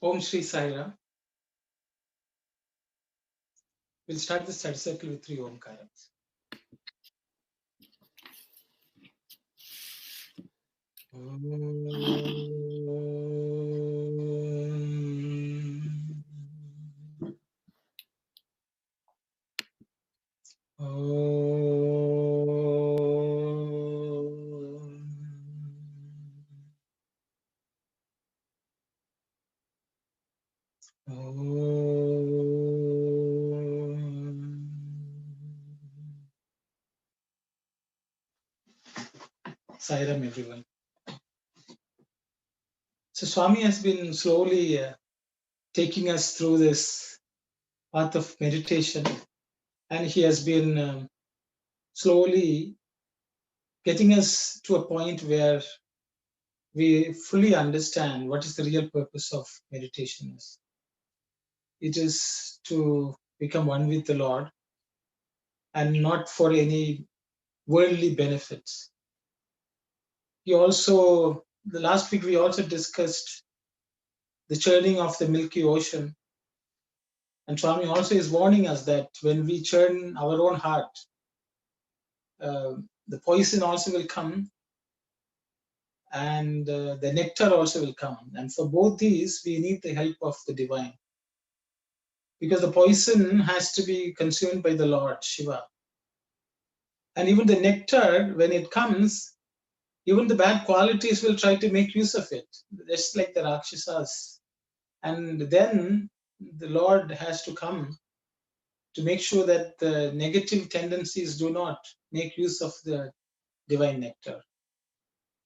Om Sri Sai Ram. We'll start the study circle with 3 Omkarams. Sai Ram, everyone. So Swami has been slowly taking us through this path of meditation, and he has been slowly getting us to a point where we fully understand what is the real purpose of meditation is. It is to become one with the Lord and not for any worldly benefits. The last week we also discussed the churning of the Milky Ocean. And Swami also is warning us that when we churn our own heart, the poison also will come and the nectar also will come. And for both these, we need the help of the divine. Because the poison has to be consumed by the Lord, Shiva. And even the nectar, when it comes, even the bad qualities will try to make use of it, just like the Rakshasas. And then the Lord has to come to make sure that the negative tendencies do not make use of the divine nectar.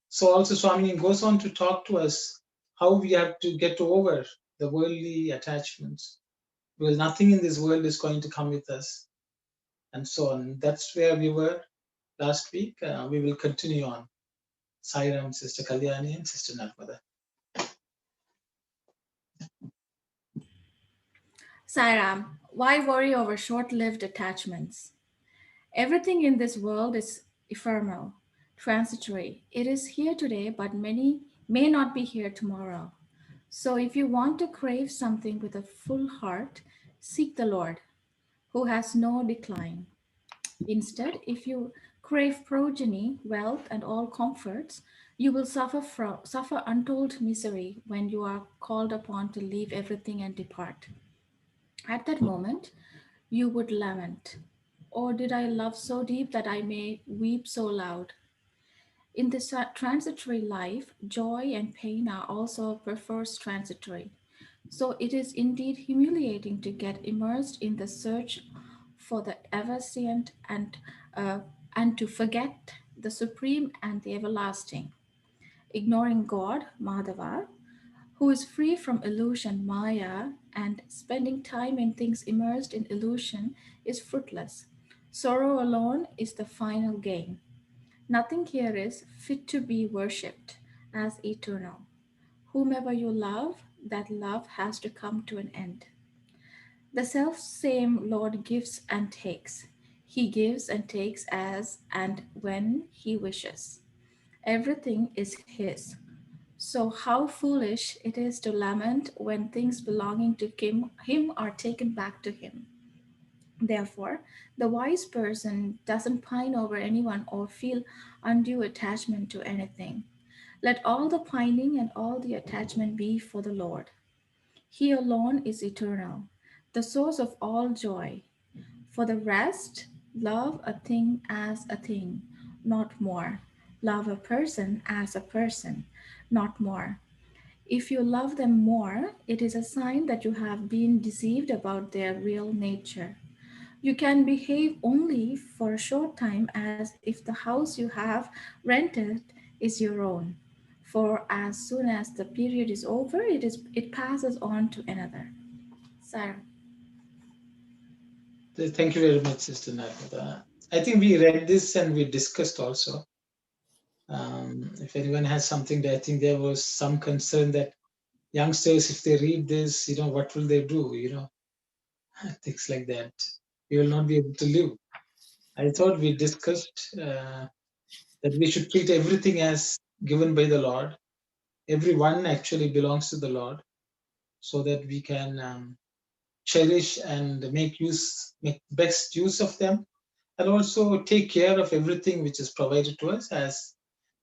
So also Swami goes on to talk to us how we have to get over the worldly attachments, because nothing in this world is going to come with us, and so on. That's where we were last week. We will continue on. Sai Ram, Sister Kalyani and Sister Narmada. Sai Ram, why worry over short-lived attachments? Everything in this world is ephemeral, transitory. It is here today, but many may not be here tomorrow. So if you want to crave something with a full heart, seek the Lord, who has no decline. Instead, if you crave progeny, wealth, and all comforts, you will suffer untold misery when you are called upon to leave everything and depart. At that moment, you would lament, "Oh, did I love so deep that I may weep so loud?" In this transitory life, joy and pain are also perforce transitory. So it is indeed humiliating to get immersed in the search for the evanescent uh, and to forget the supreme and the everlasting. Ignoring God, Madhava, who is free from illusion, Maya, and spending time in things immersed in illusion is fruitless. Sorrow alone is the final gain. Nothing here is fit to be worshipped as eternal. Whomever you love, that love has to come to an end. The self same Lord gives and takes. He gives and takes as and when He wishes. Everything is His. So, how foolish it is to lament when things belonging to him are taken back to Him. Therefore, the wise person doesn't pine over anyone or feel undue attachment to anything. Let all the pining and all the attachment be for the Lord. He alone is eternal, the source of all joy. For the rest, love a thing as a thing, not more. Love a person as a person, not more. If you love them more, it is a sign that you have been deceived about their real nature. You can behave only for a short time as if the house you have rented is your own. For as soon as the period is over, it passes on to another. Sarah. Thank you very much, Sister Narmada. I think we read this and we discussed also. If anyone has something, I think there was some concern that youngsters, if they read this, what will they do? Things like that. We will not be able to live. I thought we discussed that we should treat everything as given by the Lord. Everyone actually belongs to the Lord. so that we can cherish and make best use of them, and also take care of everything which is provided to us as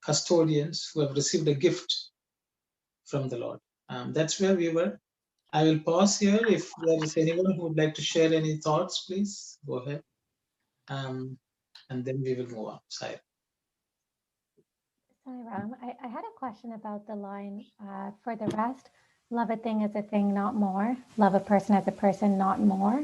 custodians who have received a gift from the Lord. That's where we were. I will pause here. If there is anyone who would like to share any thoughts, please go ahead. And then we will move on. Sai. Sorry, Ram. I had a question about the line, for the rest, love a thing as a thing, not more. Love a person as a person, not more.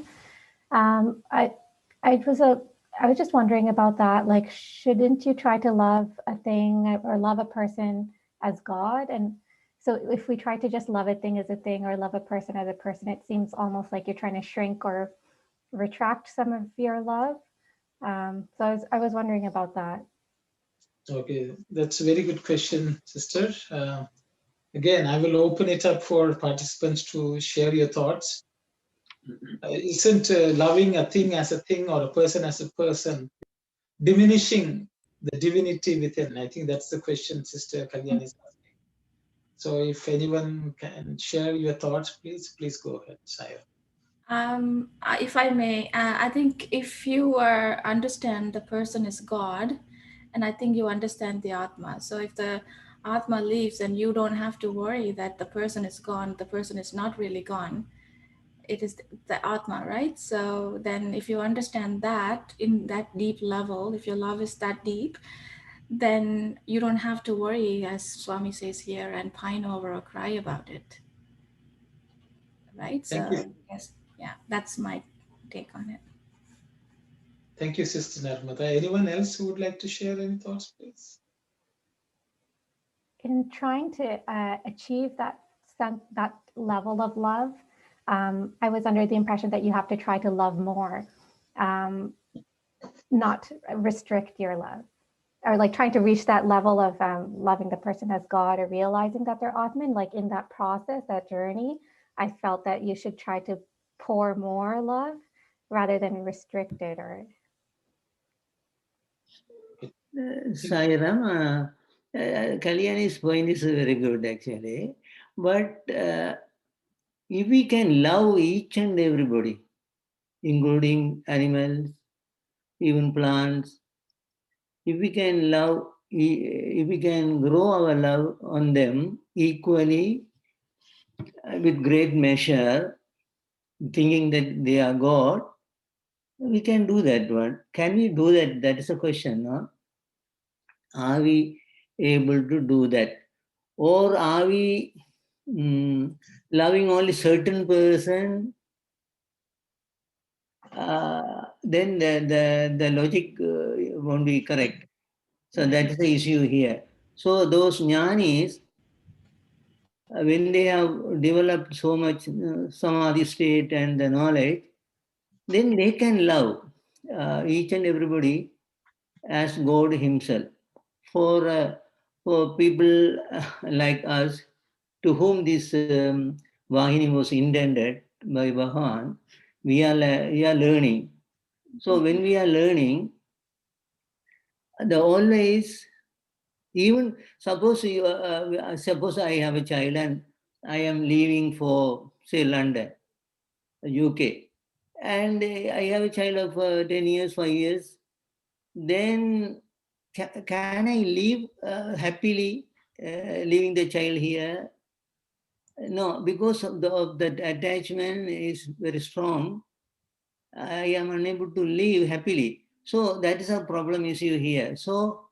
Um, I, I was a, I was just wondering about that. Like, shouldn't you try to love a thing or love a person as God? And so, if we try to just love a thing as a thing or love a person as a person, it seems almost like you're trying to shrink or retract some of your love. So I was wondering about that. Okay, that's a very good question, sister. Again, I will open it up for participants to share your thoughts. Isn't loving a thing as a thing or a person as a person diminishing the divinity within? I think that's the question Sister Kalyan is asking. So if anyone can share your thoughts, please go ahead, Saya. If I may, I think if you understand the person is God, and I think you understand the Atma. So if the Atma leaves, and you don't have to worry that the person is gone, the person is not really gone. It is the Atma, right? So then if you understand that in that deep level, if your love is that deep, then you don't have to worry, as Swami says here, and pine over or cry about it, right? Thank So you. yes, yeah, that's my take on it. Thank you, Sister Narmada. Anyone else who would like to share any thoughts, please? In trying to achieve that level of love, I was under the impression that you have to try to love more, not restrict your love, or like trying to reach that level of loving the person as God or realizing that they're Atman. Like in that process, that journey, I felt that you should try to pour more love rather than restrict it. Or Sairam, Kalyani's point is very good actually. But if we can love each and everybody, including animals, even plants, if we can love, if we can grow our love on them equally with great measure, thinking that they are God, we can do that one. Can we do that? That is a question, no? Are we able to do that? Or are we loving only certain person? Then the logic won't be correct. So that is the issue here. So those jnanis, when they have developed so much samadhi state and the knowledge, then they can love each and everybody as God Himself. For people like us, to whom this Vahini was intended by Bhagawan, we are learning. So when we are learning, the always, even suppose I have a child and I am leaving for say London, UK, and I have a child of 10 years, 5 years, then can I live happily leaving the child here? No, because of the attachment is very strong. I am unable to live happily. So that is a problem issue here. So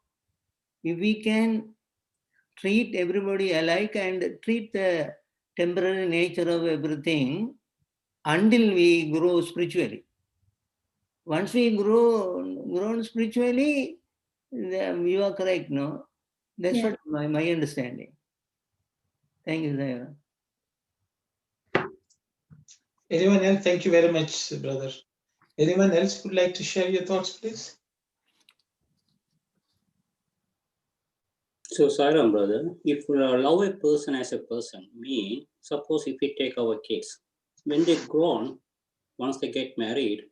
if we can treat everybody alike and treat the temporary nature of everything until we grow spiritually. Once we grown spiritually, you are correct, no? That's Yeah. what my understanding. Thank you, Zayara. Anyone else? Thank you very much, brother. Anyone else would like to share your thoughts, please? So, Sairam, brother, if we love a person as a person, mean, suppose if we take our kids, when they're grown, once they get married,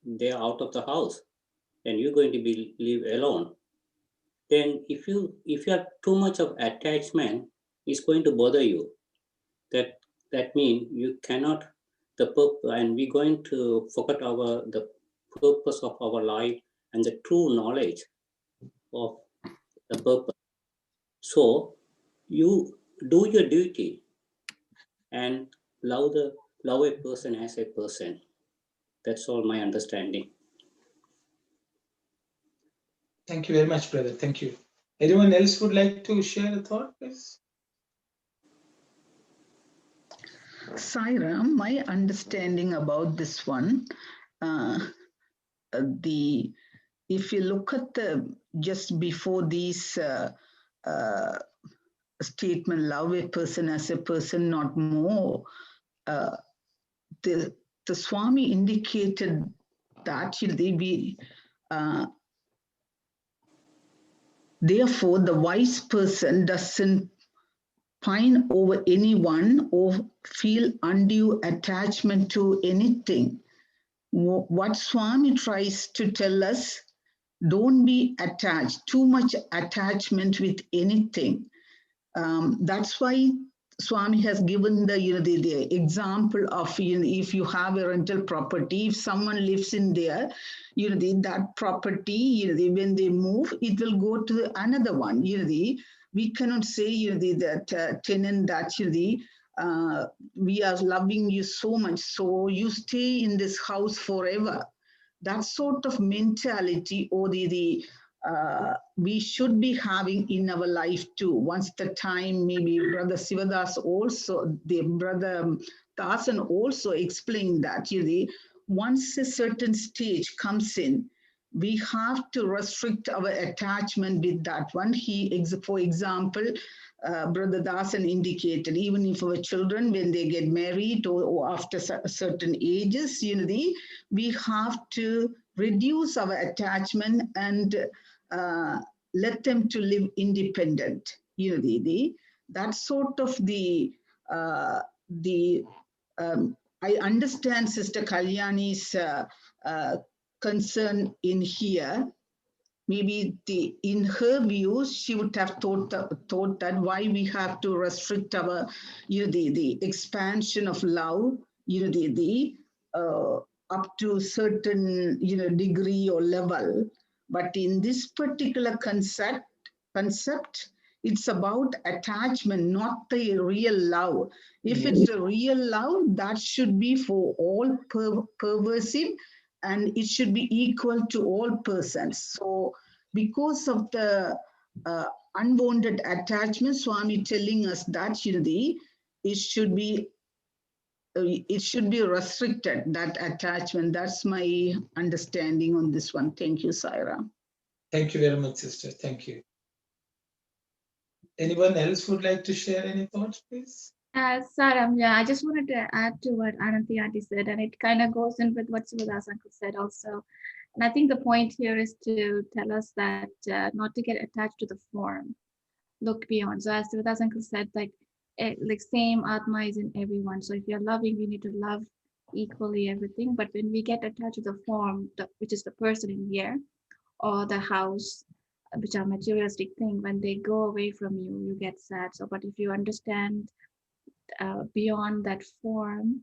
they're out of the house and you're going to be live alone. Then if you have too much of attachment, it's going to bother you. That That means you cannot the purpose, and we're going to forget the purpose of our life and the true knowledge of the purpose. So you do your duty and love a person as a person. That's all my understanding. Thank you very much, brother. Thank you. Anyone else would like to share a thought, please? Saira, my understanding about this one, if you look at just before these statement, love a person as a person, not more, the Swami indicated that therefore the wise person doesn't pine over anyone or feel undue attachment to anything. What Swami tries to tell us, don't be attached, too much attachment with anything. That's why Swami has given the example of, if you have a rental property, if someone lives in there, that property, when they move, it will go to another one. We cannot say that tenant that we are loving you so much, so you stay in this house forever. That sort of mentality or we should be having in our life too. Once the time, maybe Brother Sivadas also, the Brother Dasan also explained that once a certain stage comes in, we have to restrict our attachment with that one. For example, Brother Dasan indicated, even if our children, when they get married or after certain ages, we have to reduce our attachment and let them to live independent. That sort of I understand Sister Kalyani's concern in here. Maybe in her views, she would have thought that why we have to restrict our, the expansion of love, up to certain, degree or level. But in this particular concept, it's about attachment, not the real love. If it's a real love, that should be for all pervasive, and it should be equal to all persons. So because of the unwanted attachment, Swami telling us that it should be restricted, that attachment. That's my understanding on this one. Thank you, Saira. Thank you very much, sister. Thank you. Anyone else would like to share any thoughts, please? Saram, yeah, I just wanted to add to what Ananthi Aunty said, and it kind of goes in with what Sivadas Uncle said also. And I think the point here is to tell us that not to get attached to the form, look beyond. So as Sivadas Uncle said, like same Atma is in everyone. So if you're loving, you need to love equally everything. But when we get attached to the form, which is the person in here, or the house, which are materialistic thing, when they go away from you, you get sad. So, but if you understand beyond that form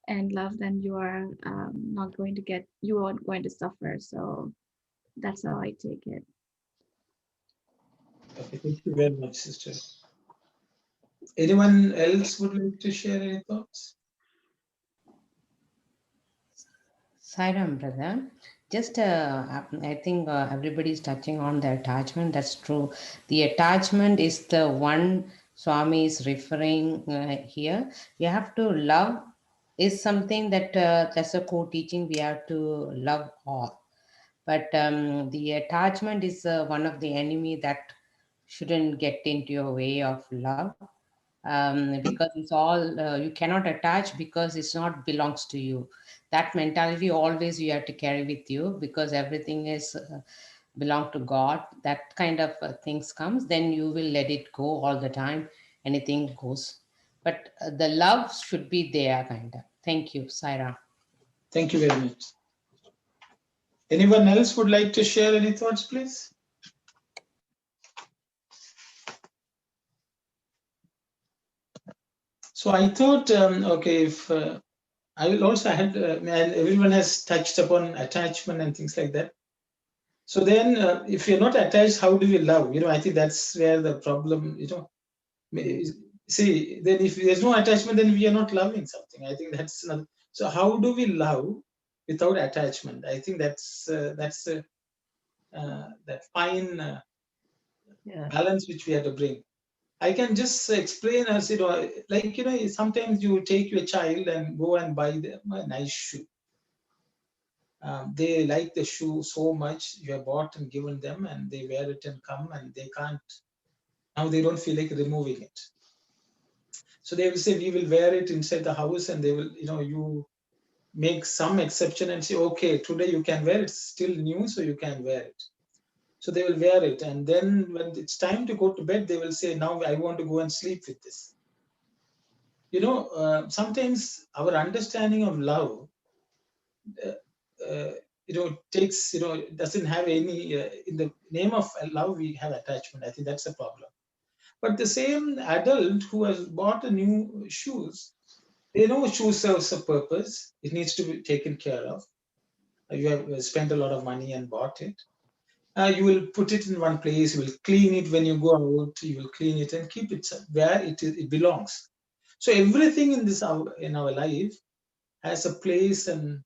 and love, then you are not going to you aren't going to suffer. So that's how I take it. Okay, thank you very much, sister. Anyone else would like to share any thoughts? Sairam, brother. Just, I think everybody is touching on the attachment. That's true. The attachment is the one Swami is referring here. You have to love is something that that's a core teaching. We have to love all. But the attachment is one of the enemy that shouldn't get into your way of love. Because it's all you cannot attach because it's not belongs to you. That mentality always you have to carry with you, because everything is belong to God. That kind of things comes, then you will let it go all the time. Anything goes, but the love should be there, kind of. Thank you, Saira. Thank you very much. Anyone else would like to share any thoughts, please? So I thought, okay, if I will also add, and everyone has touched upon attachment and things like that. So then, if you're not attached, how do you love? I think that's where the problem, see, then if there's no attachment, then we are not loving something. I think that's another. So how do we love without attachment? I think that's that fine balance which we have to bring. I can just explain as like sometimes you take your child and go and buy them a nice shoe. They like the shoe so much, you have bought and given them, and they wear it and come, and they can't. Now they don't feel like removing it. So they will say, we will wear it inside the house, and they will, you make some exception and say, okay, today you can wear it. It's still new, so you can wear it. So they will wear it, and then when it's time to go to bed, they will say, now I want to go and sleep with this. Sometimes our understanding of love, takes, doesn't have any, in the name of love, we have attachment. I think that's a problem. But the same adult who has bought a new shoes, they know shoes serves a purpose. It needs to be taken care of. You have spent a lot of money and bought it. You will put it in one place. You will clean it when you go out. You will clean it and keep it where it belongs. So everything in our life has a place and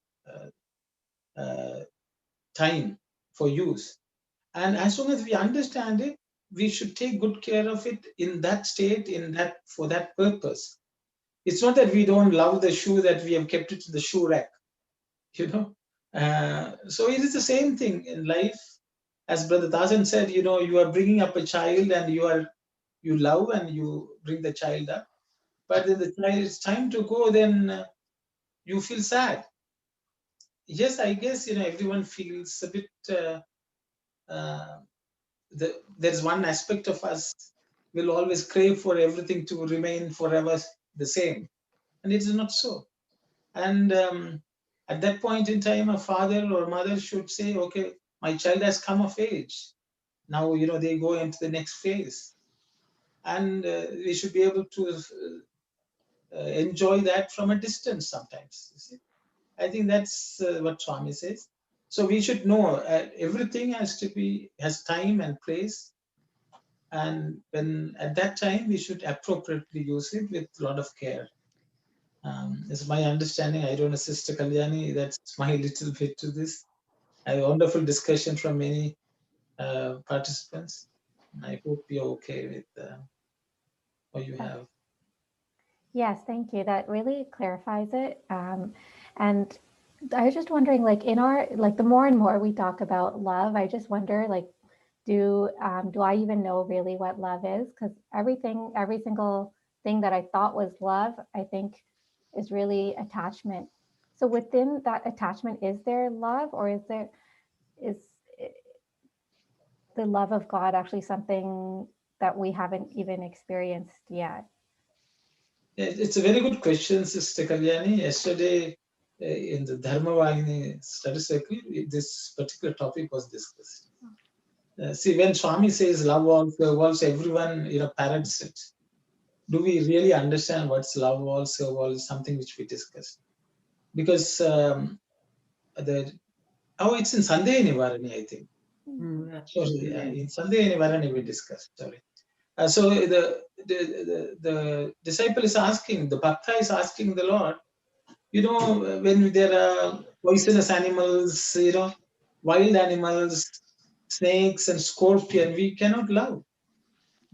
time for use. And as soon as we understand it, we should take good care of it in that state, for that purpose. It's not that we don't love the shoe, that we have kept it in the shoe rack. So it is the same thing in life. As Brother Dasan said, you are bringing up a child, and you love and you bring the child up. But then the child, it's time to go, then you feel sad. Yes, I guess everyone feels a bit. There's one aspect of us will always crave for everything to remain forever the same, and it is not so. And at that point in time, a father or mother should say, okay, my child has come of age. Now, they go into the next phase. And we should be able to enjoy that from a distance sometimes. You see? I think that's what Swami says. So we should know everything has time and place. And when at that time, we should appropriately use it with a lot of care. It's my understanding. I don't know, Sister Kalyani, that's my little bit to this. A wonderful discussion from many participants. I hope you're okay with what you have. Yes, thank you. That really clarifies it. And I was just wondering, like the more and more we talk about love, I just wonder, like, do I even know really what love is? Because every single thing that I thought was love, I think is really attachment. So within that attachment, is there love, or is the love of God actually something that we haven't even experienced yet? It's a very good question, Sister Kalyani. Yesterday, in the Dhyana Vahini study circle, this particular topic was discussed. See, when Swami says love also everyone parrots it. Do we really understand what's love also is something which we discussed? Because it's in Sandeha Nivarani, I think. Sorry, in Sandeha Nivarani we discussed. Sorry. So the disciple is asking, the bhakta is asking the Lord, when there are poisonous animals, wild animals, snakes and scorpion, we cannot love.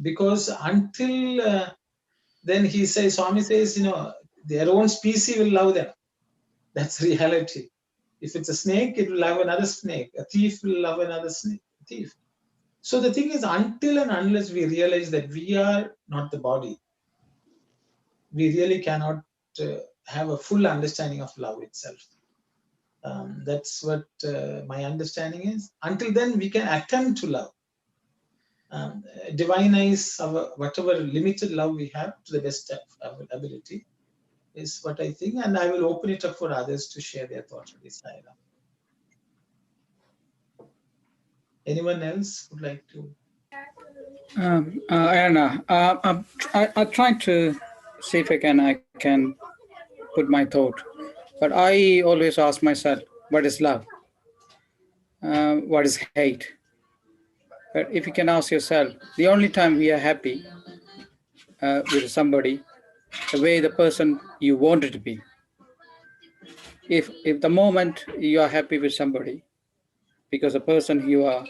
Because until then Swami says, their own species will love them. That's reality. If it's a snake, it will love another snake. A thief will love another thief. So the thing is, until and unless we realize that we are not the body, we really cannot have a full understanding of love itself. That's what my understanding is. Until then, we can attempt to love. Divinize whatever limited love we have to the best of our ability is what I think. And I will open it up for others to share their thoughts on this. Anyone else would like to? Anna, I'm trying to see if I can put my thought. But I always ask myself, what is love? What is hate? But if you can ask yourself, the only time we are happy with somebody, the way the person you wanted to be. If the moment you are happy with somebody, because the person you are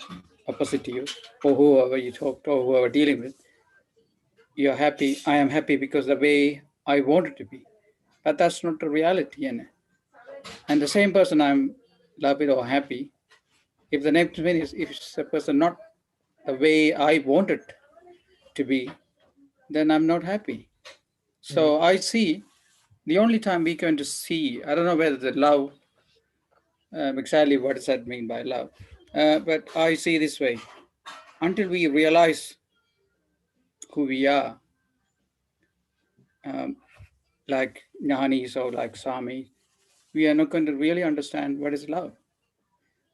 opposite to you, or whoever you talk to, or whoever dealing with, you're happy. I am happy because the way I wanted to be. But that's not the reality. And the same person I'm loved or happy, if the next minute is if it's a person not the way I wanted to be, then I'm not happy. So I see the only time we can to see, I don't know whether the love, exactly what does that mean by love? But I see this way, until we realize who we are, um, like Jnanis or like Sami, we are not going to really understand what is love.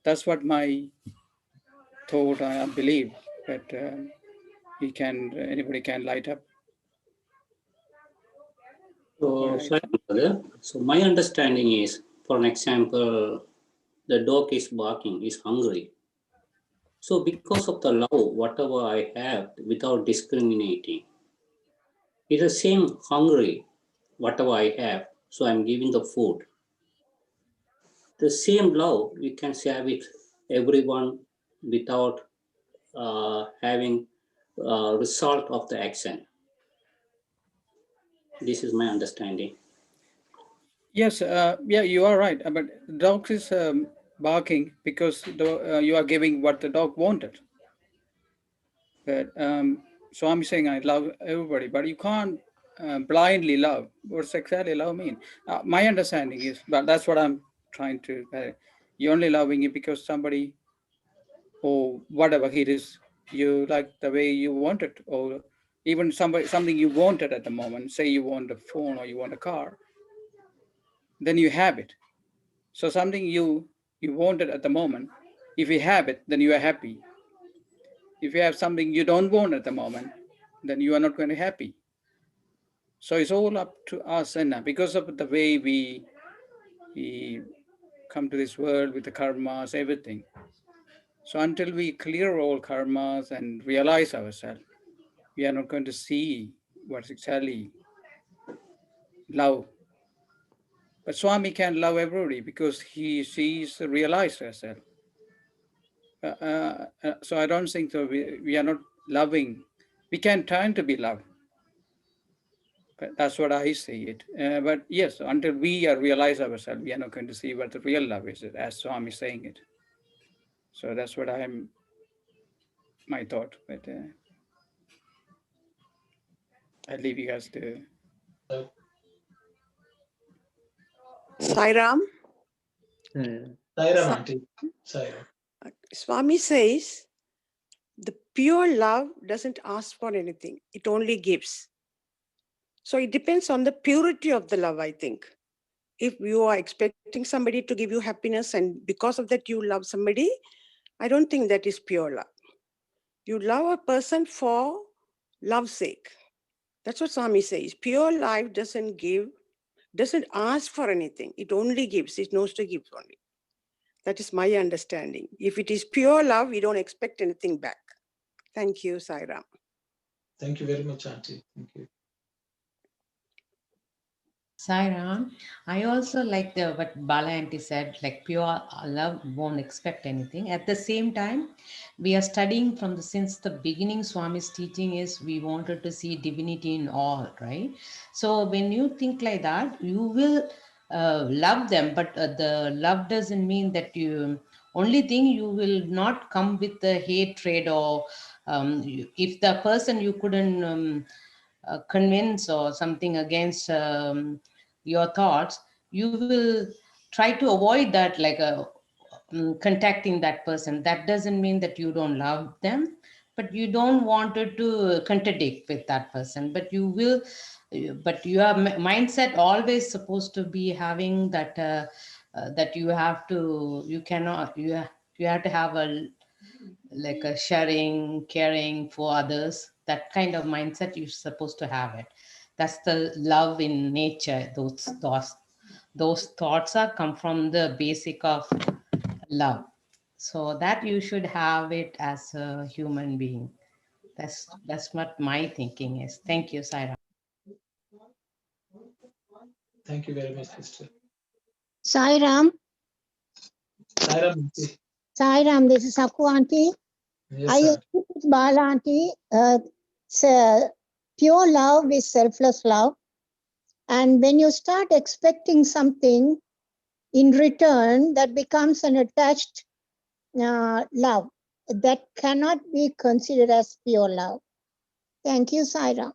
That's what my thought, I believe, that anybody can light up. So, so my understanding is, for an example, the dog is barking, is hungry. So because of the love, whatever I have, without discriminating, it's the same hungry, whatever I have. So I'm giving the food. The same love we can share with everyone without having result of the action. This is my understanding. Yes, yeah, you are right. But the dog is barking because you are giving what the dog wanted. But so I'm saying I love everybody, but you can't blindly love. What's exactly love mean? My understanding is, but that's what I'm trying to. You're only loving it because somebody or whatever it is you like the way you want it, or even something you wanted at the moment. Say you want a phone or you want a car, then you have it. So something you wanted at the moment, if you have it, then you are happy. If you have something you don't want at the moment, then you are not going to be happy. So it's all up to us, and because of the way we come to this world with the karmas, everything. So until we clear all karmas and realize ourselves, we are not going to see what's exactly love. But Swami can love everybody because she's realized herself. So I don't think so. We are not loving. We can turn to be loved. But that's what I see it. But yes, until we realize ourselves, we are not going to see what the real love is, as Swami is saying it. So that's what my thought. But I leave you guys to. Sairam. Sairam, Auntie. Sairam. Swami says, the pure love doesn't ask for anything. It only gives. So it depends on the purity of the love, I think. If you are expecting somebody to give you happiness and because of that you love somebody, I don't think that is pure love. You love a person for love's sake. That's what Swami says. Pure life doesn't ask for anything. It only gives. It knows to give only. That is my understanding. If it is pure love, we don't expect anything back. Thank you, Sairam. Thank you very much, Auntie. Thank you. Sairam, I also like what Bala aunty said, like pure love won't expect anything. At the same time, we are studying since the beginning, Swami's teaching is we wanted to see divinity in all, right? So when you think like that, you will love them, but the love doesn't mean that only thing you will not come with the hatred or if the person you couldn't convince or something against your thoughts, you will try to avoid that, like contacting that person. That doesn't mean that you don't love them, but you don't want to contradict with that person. But but your mindset always supposed to be having that that you have to, you cannot, you have to have like a sharing, caring for others. That kind of mindset you're supposed to have it. That's the love in nature. Those thoughts are come from the basic of love. So that you should have it as a human being. That's what my thinking is. Thank you, Saira. Thank you very much, sister. Sai Ram, Saira, Sai Ram, this is Saku auntie. yes, I sir. agree with Bala auntie. Pure love is selfless love. And when you start expecting something in return, that becomes an attached love. That cannot be considered as pure love. Thank you, Saira.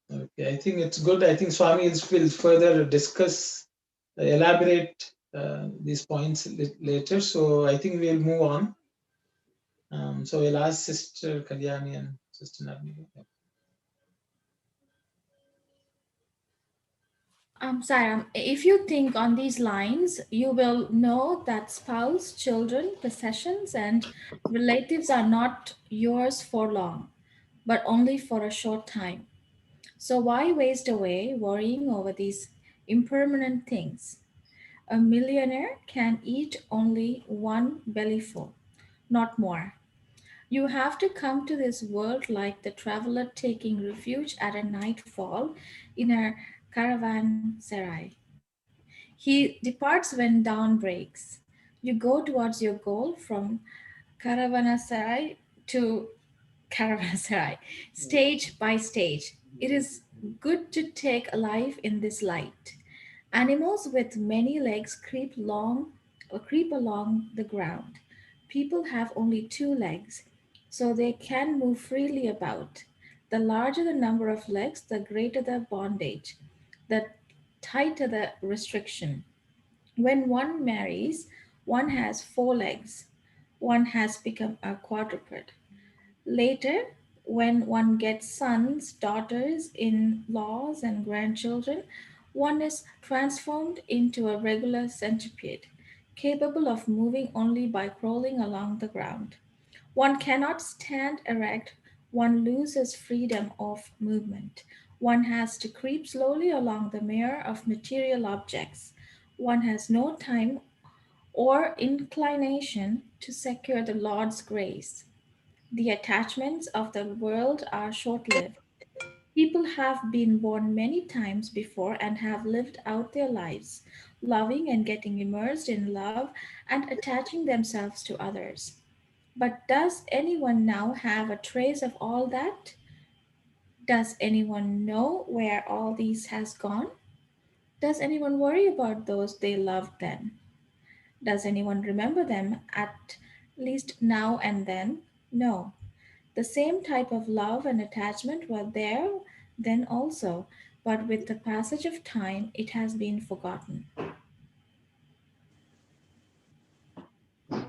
Okay, I think it's good. I think Swami will further discuss, elaborate these points later. So I think we'll move on. So we'll ask Sister Kalyani and Sister Navni. Saram, if you think on these lines, you will know that spouse, children, possessions, and relatives are not yours for long, but only for a short time. So why waste away worrying over these impermanent things? A millionaire can eat only one bellyful, not more. You have to come to this world like the traveler taking refuge at a nightfall in a caravanserai. He departs when dawn breaks. You go towards your goal from caravanserai to caravanserai, stage by stage. It is good to take life in this light. Animals with many legs creep along the ground. People have only two legs, so they can move freely about. The larger the number of legs, the greater the bondage, the tighter the restriction. When one marries, one has four legs. One has become a quadruped. Later, when one gets sons, daughters, in laws, and grandchildren, one is transformed into a regular centipede, capable of moving only by crawling along the ground. One cannot stand erect, one loses freedom of movement. One has to creep slowly along the mirror of material objects. One has no time or inclination to secure the Lord's grace. The attachments of the world are short lived. People have been born many times before and have lived out their lives, loving and getting immersed in love and attaching themselves to others. But does anyone now have a trace of all that? Does anyone know where all these has gone? Does anyone worry about those they loved then? Does anyone remember them at least now and then? No. The same type of love and attachment were there then also, but with the passage of time, it has been forgotten.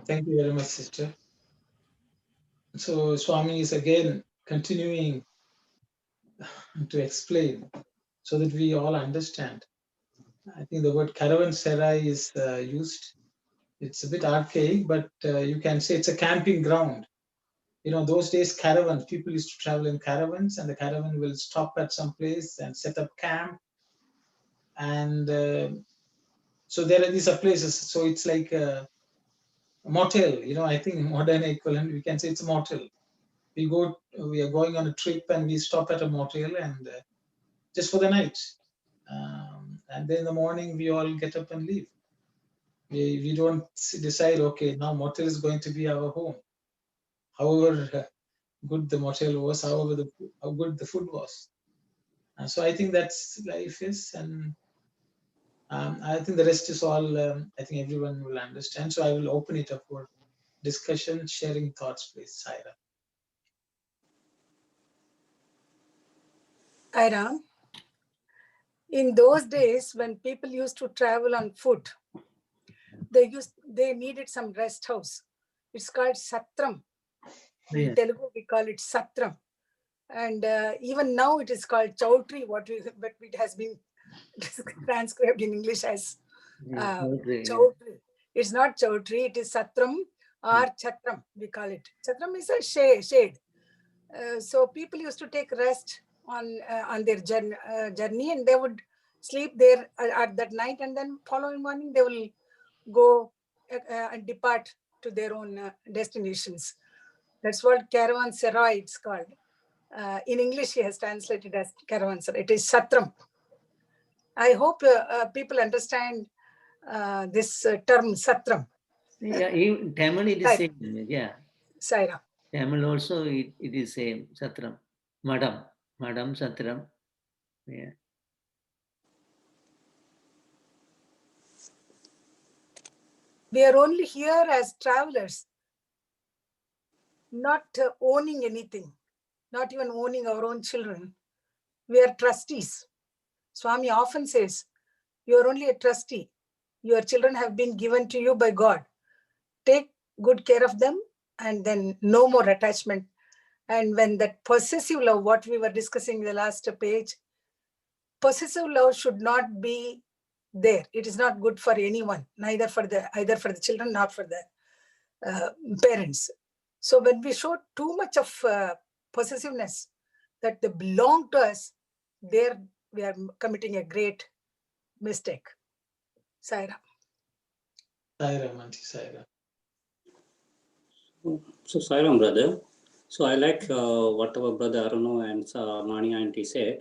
Thank you very much, sister. So Swami is again continuing to explain so that we all understand. I think the word caravanserai is used. It's a bit archaic, but you can say it's a camping ground. You know, those days caravans, people used to travel in caravans, and the caravan will stop at some place and set up camp. And so these are places. So it's like a motel. You know, I think modern equivalent, we can say it's a motel. We are going on a trip and we stop at a motel and just for the night. And then in the morning we all get up and leave. We don't decide, okay, now motel is going to be our home. However good the motel was, how good the food was. And so I think that's life is, and I think the rest is all. I think everyone will understand. So I will open it up for discussion, sharing thoughts, please, Saira. Ira, in those days when people used to travel on foot, they needed some rest house. It's called Satram. In Telugu, we call it Satram. And even now it is called Chautri, but it has been transcribed in English as Chautri. It's not Chautri, it is Satram or Chatram, we call it. Chatram is a shade. So people used to take rest on their journey, and they would sleep there at that night, and then following morning they will go and depart to their own destinations. That's what caravanserai it's called. In English, he has translated as caravanserai. It is Satram. I hope people understand this term Satram. Yeah, even Tamil it is same. Yeah. Saira. Tamil also it is same. Satram. Madam, Satram. Yeah. We are only here as travelers, not owning anything, not even owning our own children. We are trustees. Swami often says, you are only a trustee. Your children have been given to you by God. Take good care of them, and then no more attachment. And when that possessive love, what we were discussing in the last page, possessive love should not be there. It is not good for anyone, either for the children, nor for the parents. So when we show too much of possessiveness that they belong to us, there we are committing a great mistake. Saira. Saira, Auntie Saira. So Sairam, brother. So I like what our brother Aruno and Mani auntie said.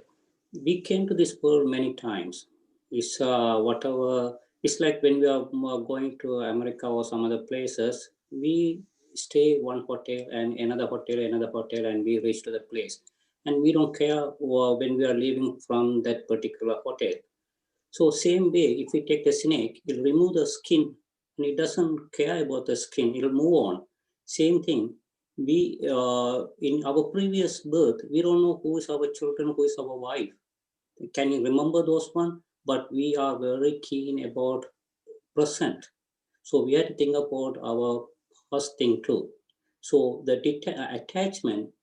We came to this world many times. It's whatever. It's like when we are going to America or some other places. We stay one hotel and another hotel, and we reach to the place. And we don't care when we are leaving from that particular hotel. So same way, if we take the snake, it'll remove the skin and it doesn't care about the skin. It'll move on. Same thing. We in our previous birth, we don't know who is our children, who is our wife. Can you remember those one? But we are very keen about present. So we have to think about our first thing too. So the attachment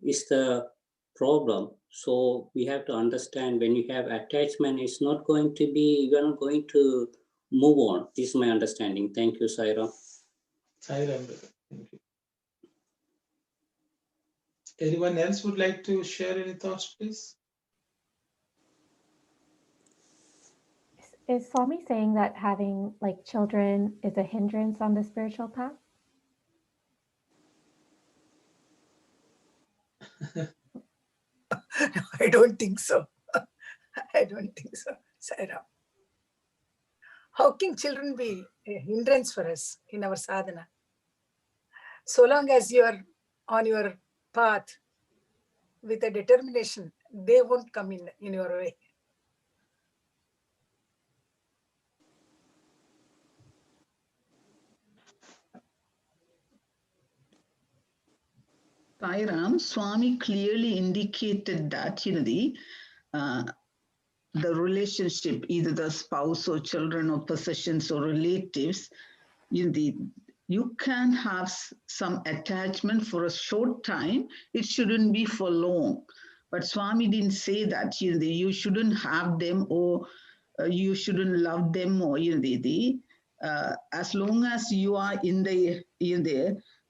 is the problem. So we have to understand when you have attachment, it's not going to be, you're not going to move on. This is my understanding. Thank you, Saira. Saira, thank you. Anyone else would like to share any thoughts, please? Is Swami saying that having like children is a hindrance on the spiritual path? I don't think so. I don't think so, Saira. How can children be a hindrance for us in our sadhana? So long as you are on your path with a determination, they won't come in your way. Sairam, Swami clearly indicated that, the relationship, either the spouse or children or possessions or relatives, you can have some attachment for a short time. It shouldn't be for long. But Swami didn't say that you shouldn't have them, or you shouldn't love them, or as long as you are in the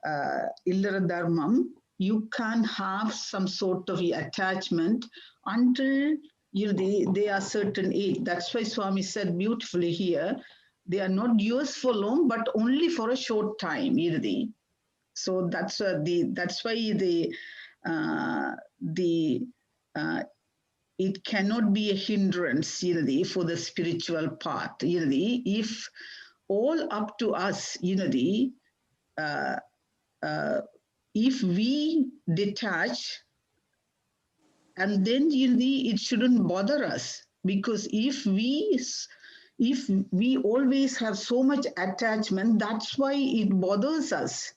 Illara Dharmam, you can have some sort of attachment until they are certain age. That's why Swami said beautifully here, they are not yours for long, but only for a short time. So that's why it cannot be a hindrance for the spiritual path. If all up to us, if we detach, and then it shouldn't bother us, because if we always have so much attachment, that's why it bothers us.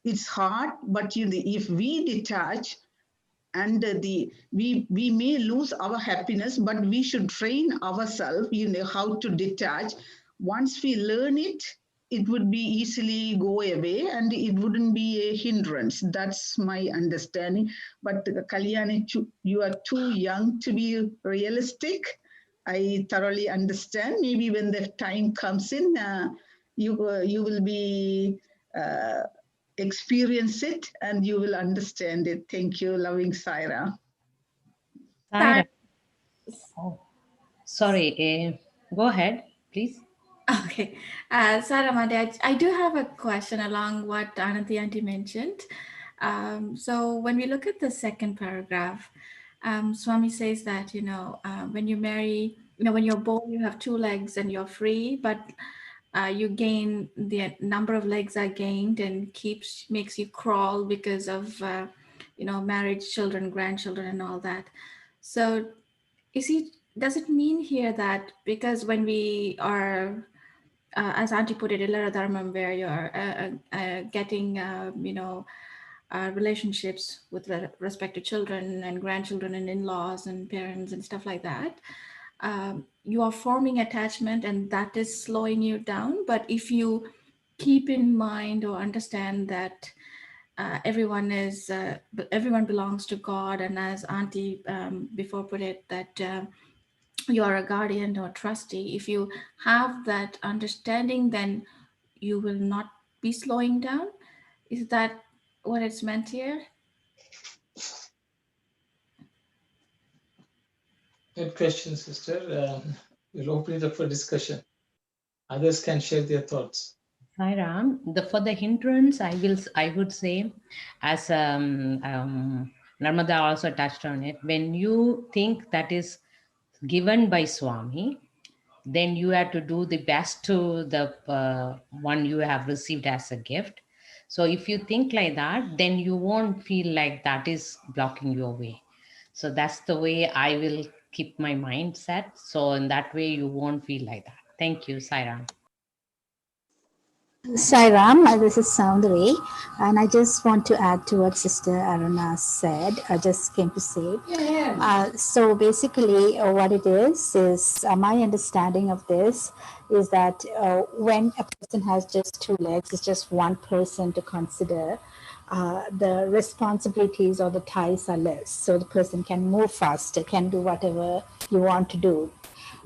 It's hard, but if we detach, and we may lose our happiness, but we should train ourselves, how to detach. Once we learn it, it would be easily go away and it wouldn't be a hindrance. That's my understanding. But Kalyani, you are too young to be realistic. I thoroughly understand. Maybe when the time comes in, you will be experience it and you will understand it. Thank you, loving Saira. Saira. Oh, sorry. Go ahead, please. Okay. Saramati, I do have a question along what Ananthi Aunty mentioned. So when we look at the second paragraph, Swami says that, when you marry, when you're born, you have two legs and you're free, but you gain, the number of legs are gained and makes you crawl because of, marriage, children, grandchildren, and all that. So does it mean here that because when we are, as Auntie put it, Illara Dharmam, where you're getting, relationships with respect to children and grandchildren and in-laws and parents and stuff like that, you are forming attachment and that is slowing you down. But if you keep in mind or understand that everyone belongs to God, and as Auntie before put it, that you are a guardian or trustee, if you have that understanding, then you will not be slowing down. Is that what it's meant here? Good question, sister. We'll open it up for discussion. Others can share their thoughts. Saira, for the hindrance, I would say, as Narmada also touched on it, when you think that is given by Swami, then you have to do the best to the one you have received as a gift. So if you think like that, then you won't feel like that is blocking your way. So that's the way I will keep my mindset. So in that way, you won't feel like that. Thank you, Sairam. Sairam, this is Soundari, and I just want to add to what Sister Aruna said. I just came to say. So basically, what it is my understanding of this is that when a person has just two legs, it's just one person to consider. The responsibilities or the ties are less, so the person can move faster, can do whatever you want to do.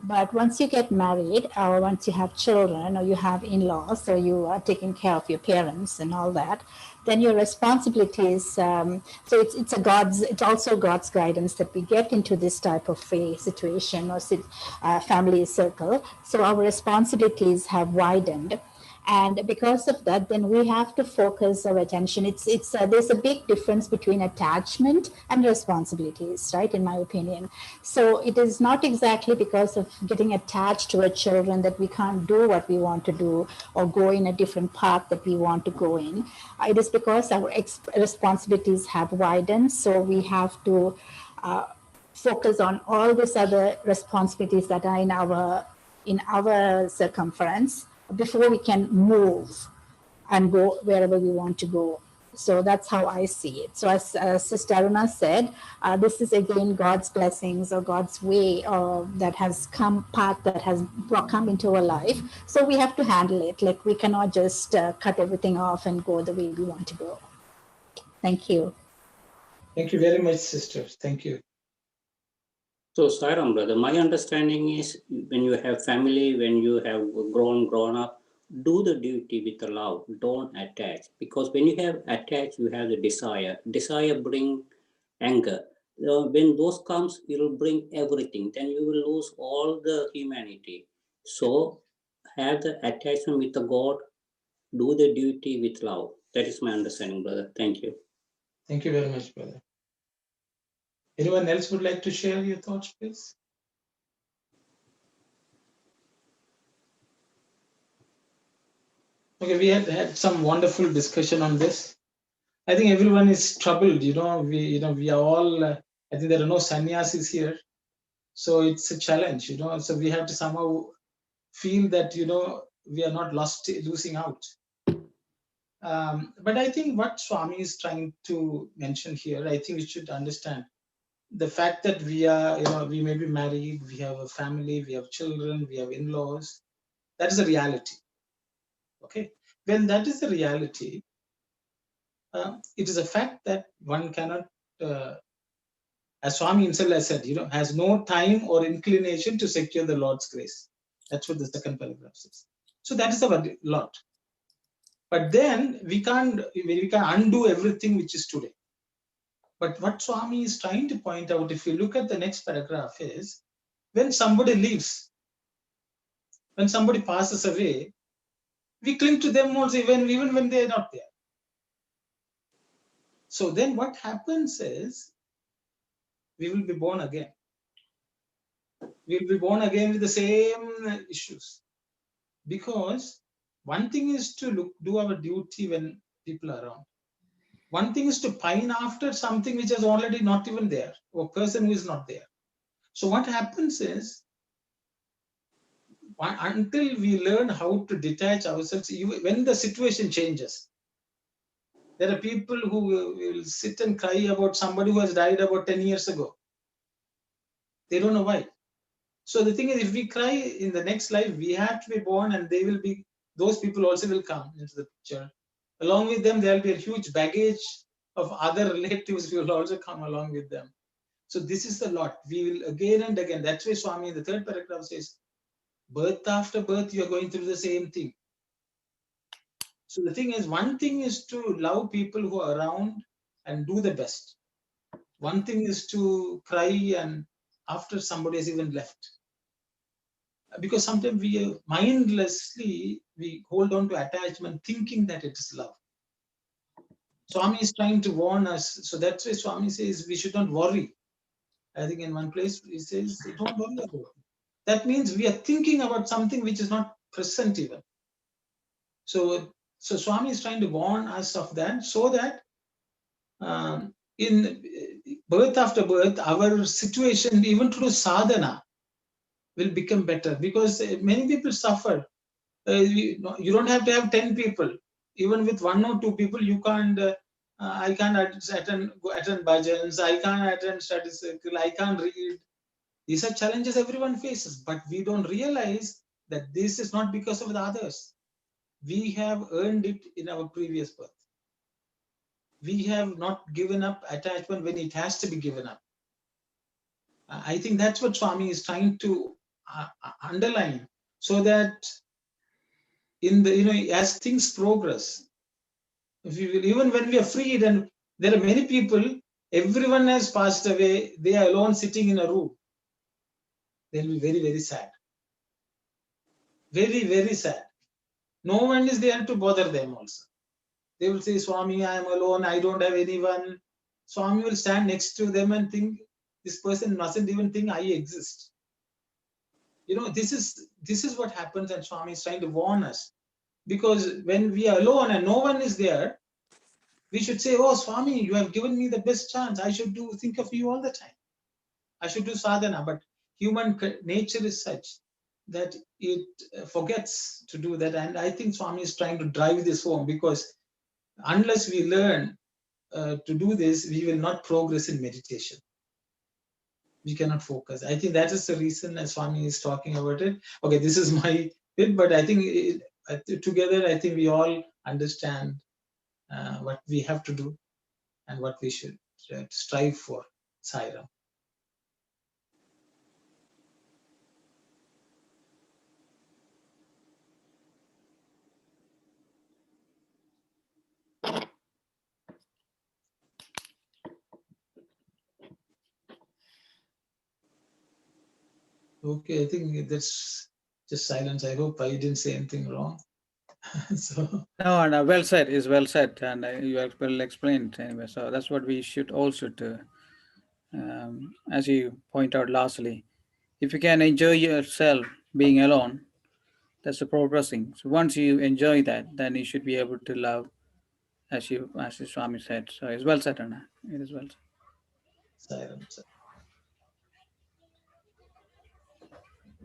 But once you get married, or once you have children, or you have in-laws, or you are taking care of your parents and all that, then your responsibilities. So it's also God's guidance that we get into this type of a situation or family circle. So our responsibilities have widened. And because of that, then we have to focus our attention. There's a big difference between attachment and responsibilities, right? In my opinion. So it is not exactly because of getting attached to our children that we can't do what we want to do or go in a different path that we want to go in. It is because our responsibilities have widened. So we have to focus on all these other responsibilities that are in our circumference before we can move and go wherever we want to go. So that's how I see it. So as Sister Aruna said, this is again God's blessings or God's way that has come into our life. So we have to handle it. Like we cannot just cut everything off and go the way we want to go. Thank you. Thank you very much, sisters. Thank you. So, Sairam, brother, my understanding is when you have family, when you have grown up, do the duty with the love. Don't attach. Because when you have attached, you have the desire. Desire bring anger. When those comes, it will bring everything. Then you will lose all the humanity. So, have the attachment with the God. Do the duty with love. That is my understanding, brother. Thank you. Thank you very much, brother. Anyone else would like to share your thoughts, please? Okay, we had some wonderful discussion on this. I think everyone is troubled. We are all. I think there are no sannyasis here, so it's a challenge. So we have to somehow feel that we are not losing out. But I think what Swami is trying to mention here, I think we should understand the fact that we are, we may be married, we have a family, we have children, we have in-laws. That is a reality. Okay, when that is the reality, it is a fact that one cannot As Swami himself has said, has no time or inclination to secure the Lord's grace. That's what the second paragraph says. So that is our lot. But then we can't undo everything which is today. But what Swami is trying to point out, if you look at the next paragraph, is when somebody leaves, when somebody passes away, we cling to them also even when they are not there. So then what happens is we will be born again. We will be born again with the same issues. Because one thing is to do our duty when people are around. One thing is to pine after something which is already not even there, or person who is not there. So what happens is, until we learn how to detach ourselves, when the situation changes, there are people who will sit and cry about somebody who has died about 10 years ago. They don't know why. So the thing is, if we cry in the next life, we have to be born, and those people also will come into the picture. Along with them, there will be a huge baggage of other relatives who will also come along with them. So this is the lot. We will again and again. That's why Swami in the third paragraph says, birth after birth, you are going through the same thing. So the thing is, one thing is to love people who are around and do the best. One thing is to cry and after somebody has even left. Because sometimes we mindlessly, we hold on to attachment thinking that it is love. Swami is trying to warn us. So that's why Swami says we should not worry. I think in one place he says, don't worry about it. That means we are thinking about something which is not present even. So Swami is trying to warn us of that, so that in birth after birth, our situation, even to do sadhana, will become better, because many people suffer. You don't have to have 10 people. Even with 1 or 2 people, you can't. I can't attend bhajans. I can't attend study circle. I can't read. These are challenges everyone faces, but we don't realize that this is not because of the others. We have earned it in our previous birth. We have not given up attachment when it has to be given up. I think that's what Swami is trying to underline, so that in the as things progress, even when we are freed, and there are many people, everyone has passed away, they are alone sitting in a room, they'll be very, very sad. Very, very sad. No one is there to bother them also. They will say, Swami, I am alone, I don't have anyone. Swami will stand next to them and think, this person mustn't even think I exist. This is what happens, and Swami is trying to warn us. Because when we are alone and no one is there, we should say, oh, Swami, you have given me the best chance. I should think of you all the time. I should do sadhana. But human nature is such that it forgets to do that. And I think Swami is trying to drive this home, because unless we learn to do this, we will not progress in meditation. We cannot focus. I think that is the reason as Swami is talking about it. Okay, this is my bit, but I think together, I think we all understand what we have to do and what we should strive for. Sai Ram. Okay, I think that's just silence. I hope I didn't say anything wrong. No, well said. Is well said, and you have well explained anyway. So that's what we should also do. As you point out lastly, if you can enjoy yourself being alone, that's the progressing. So once you enjoy that, then you should be able to love, as the Swami said. So it's well said, Anna. It is well said. Sai Ram.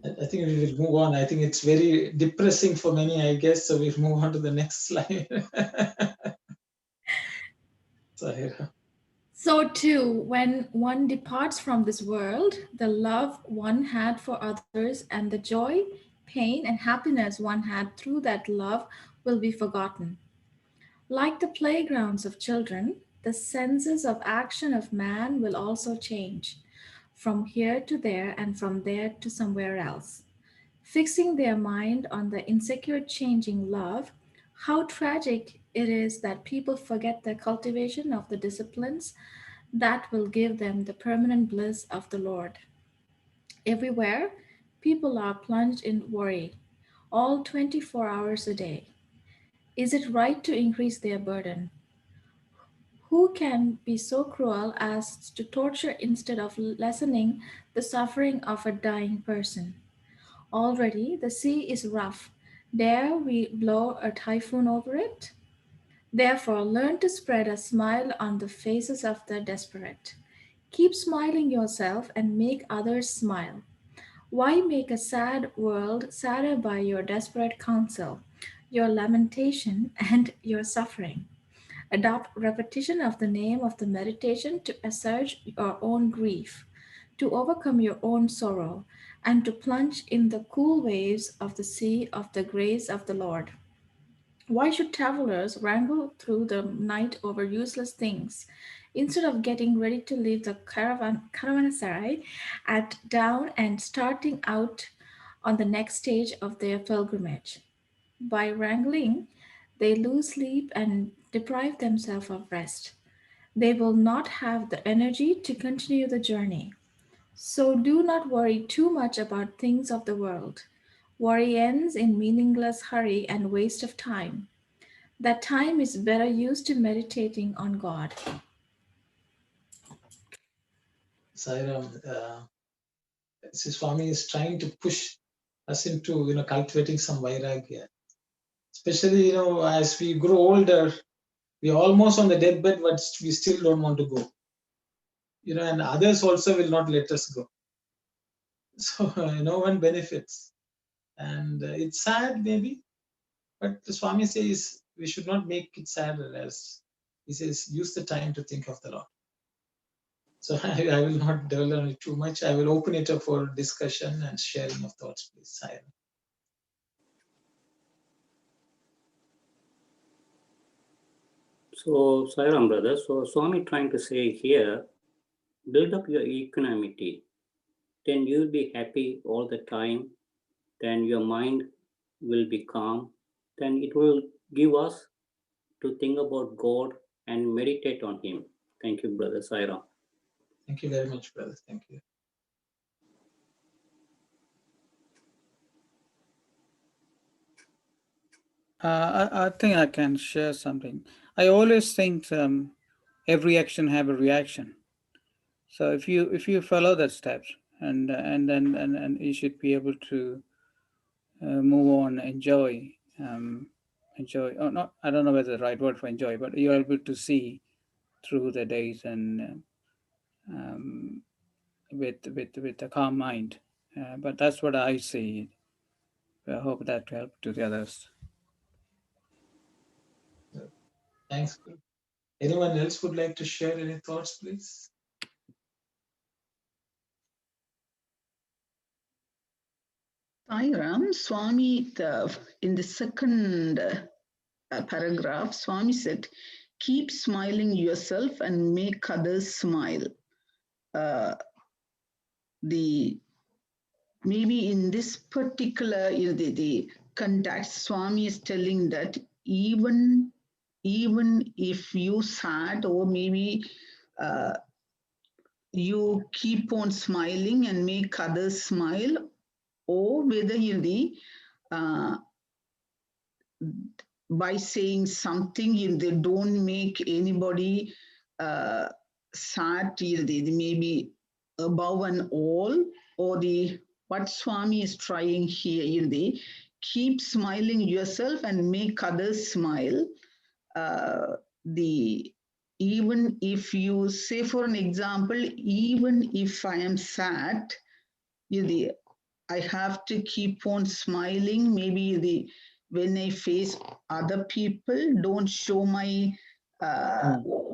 I think we will move on. I think it's very depressing for many, I guess. So we'll move on to the next slide. So too, when one departs from this world, the love one had for others and the joy, pain, and happiness one had through that love will be forgotten. Like the playgrounds of children, the senses of action of man will also change from here to there and from there to somewhere else. Fixing their mind on the insecure changing love, how tragic it is that people forget the cultivation of the disciplines that will give them the permanent bliss of the Lord. Everywhere, people are plunged in worry, all 24 hours a day. Is it right to increase their burden? Who can be so cruel as to torture instead of lessening the suffering of a dying person? Already the sea is rough. Dare we blow a typhoon over it? Therefore, learn to spread a smile on the faces of the desperate. Keep smiling yourself and make others smile. Why make a sad world sadder by your desperate counsel, your lamentation, and your suffering? Adopt repetition of the name of the meditation to assuage your own grief, to overcome your own sorrow, and to plunge in the cool waves of the sea of the grace of the Lord. Why should travelers wrangle through the night over useless things instead of getting ready to leave the caravanserai at dawn and starting out on the next stage of their pilgrimage? By wrangling, they lose sleep and deprive themselves of rest. They will not have the energy to continue the journey. So do not worry too much about things of the world. Worry ends in meaningless hurry and waste of time. That time is better used to meditating on God. Sairam, Swami is trying to push us into, cultivating some vairagya. Especially, as we grow older, we're almost on the deathbed, but we still don't want to go. And others also will not let us go. So no one benefits. And it's sad maybe, but the Swami says we should not make it sadder, as he says, use the time to think of the Lord. So I will not dwell on it too much. I will open it up for discussion and sharing of thoughts, please. Siren. So, Sairam brother, so Swami trying to say here, build up your equanimity. Then you'll be happy all the time. Then your mind will be calm. Then it will give us to think about God and meditate on Him. Thank you, brother Sairam. Thank you very much, brother. Thank you. I think I can share something. I always think every action have a reaction. So if you follow the steps, and you should be able to move on, enjoy. Or not, I don't know whether the right word for enjoy, but you're able to see through the days and with a calm mind. But that's what I see. I hope that helped to the others. Thanks. Anyone else would like to share any thoughts, please? Sairam, Swami, in the second paragraph, Swami said, keep smiling yourself and make others smile. Maybe in this particular, the context, Swami is telling that even if you sad, or maybe you keep on smiling and make others smile, or whether by saying something, they don't make anybody sad, maybe above and all, or what Swami is trying here, keep smiling yourself and make others smile. Even if you say, for an example, even if I am sad, I have to keep on smiling. Maybe when I face other people, don't show my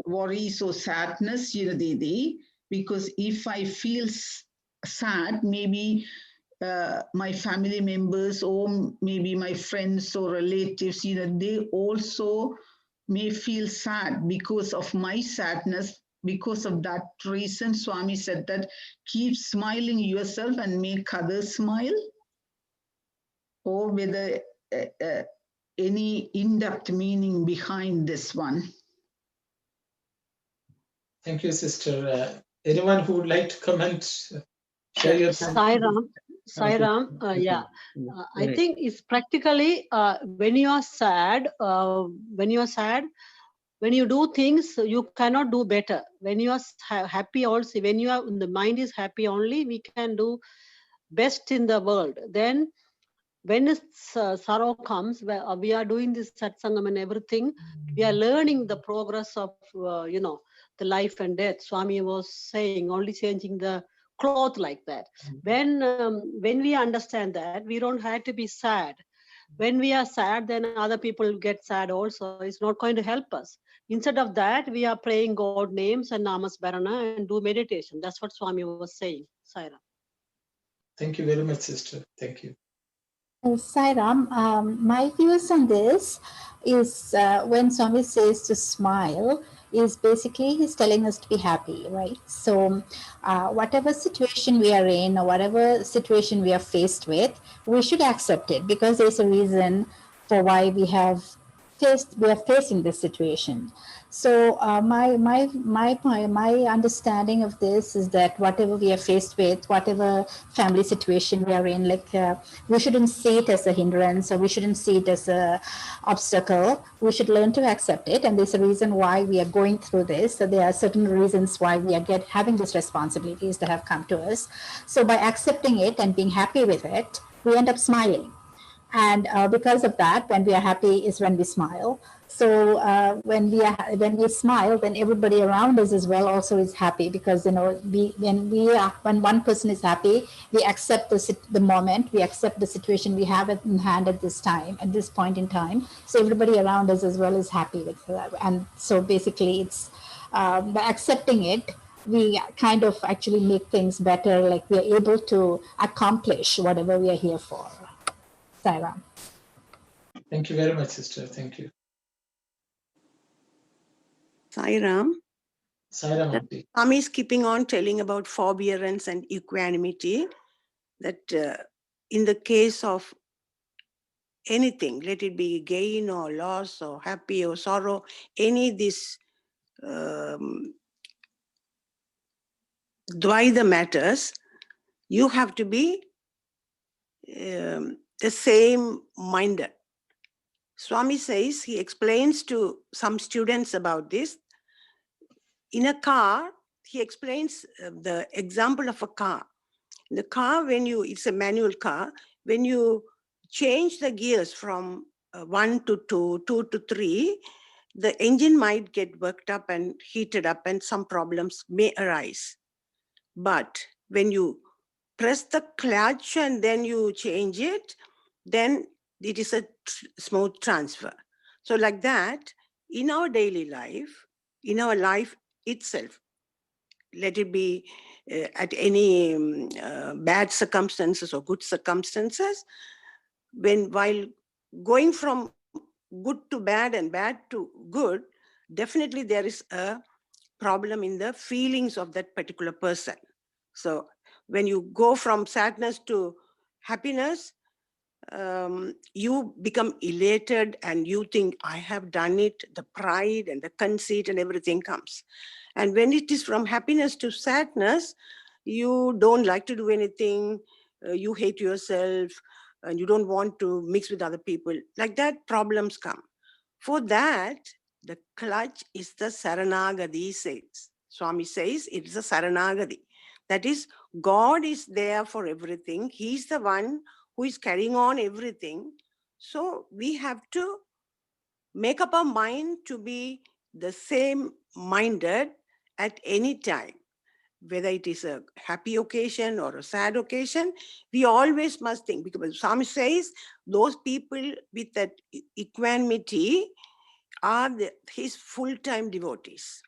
worries or sadness, because if I feel sad, maybe my family members or maybe my friends or relatives, they also may feel sad because of my sadness. Because of that reason, Swami said that keep smiling yourself and make others smile. Or whether any in-depth meaning behind this one. Thank you, sister. Anyone who would like to comment? Share your thoughts. Sai Ram, yeah. I think it's practically when you are sad, when you do things, you cannot do better. When you are happy also, when you are, the mind is happy only, we can do best in the world. Then when sorrow comes, we are doing this satsangam and everything, we are learning the progress of, the life and death. Swami was saying, only changing the cloth like that. When we understand that, we don't have to be sad. When we are sad, then other people get sad also. It's not going to help us. Instead of that, we are praying God names and namasmarana and do meditation. That's what Swami was saying. Saira. Thank you very much, sister. Thank you. Sai Ram, my views on this is when Swami says to smile, is basically he's telling us to be happy, right? So whatever situation we are in or whatever situation we are faced with, we should accept it because there's a reason for why we are facing this situation. So my understanding of this is that whatever we are faced with, whatever family situation we are in, like we shouldn't see it as a hindrance or we shouldn't see it as a obstacle. We should learn to accept it, and there's a reason why we are going through this. So there are certain reasons why we are having these responsibilities that have come to us. So by accepting it and being happy with it, we end up smiling. And because of that, when we are happy is when we smile. So when we smile, then everybody around us as well also is happy because when one person is happy, we accept the moment, we accept the situation we have in hand at this time, at this point in time. So everybody around us as well is happy with that. And so basically, it's by accepting it, we kind of actually make things better. Like we are able to accomplish whatever we are here for. Sai Ram. Thank you very much, sister. Thank you. Sai Ram. Sai Ram. Swami is keeping on telling about forbearance and equanimity, that in the case of anything, let it be gain or loss or happy or sorrow, any this Dvaita matters, you have to be the same minded. Swami says, he explains to some students about this. In a car, he explains the example of a car. In the car, it's a manual car, when you change the gears from 1 to 2, 2 to 3, the engine might get worked up and heated up and some problems may arise. But when you press the clutch and then you change it, then it is a smooth transfer. So like that, in our daily life, in our life itself, let it be at any bad circumstances or good circumstances, while going from good to bad and bad to good, definitely there is a problem in the feelings of that particular person. So when you go from sadness to happiness, you become elated and you think, I have done it, the pride and the conceit and everything comes. And when it is from happiness to sadness, you don't like to do anything, you hate yourself, and you don't want to mix with other people. Like that, problems come. For that, the clutch is the Saranagati, says. Swami says it is a Saranagati. That is, God is there for everything. He's the one who is carrying on everything. So we have to make up our mind to be the same minded at any time. Whether it is a happy occasion or a sad occasion, we always must think, because Swami says those people with that equanimity are his full-time devotees.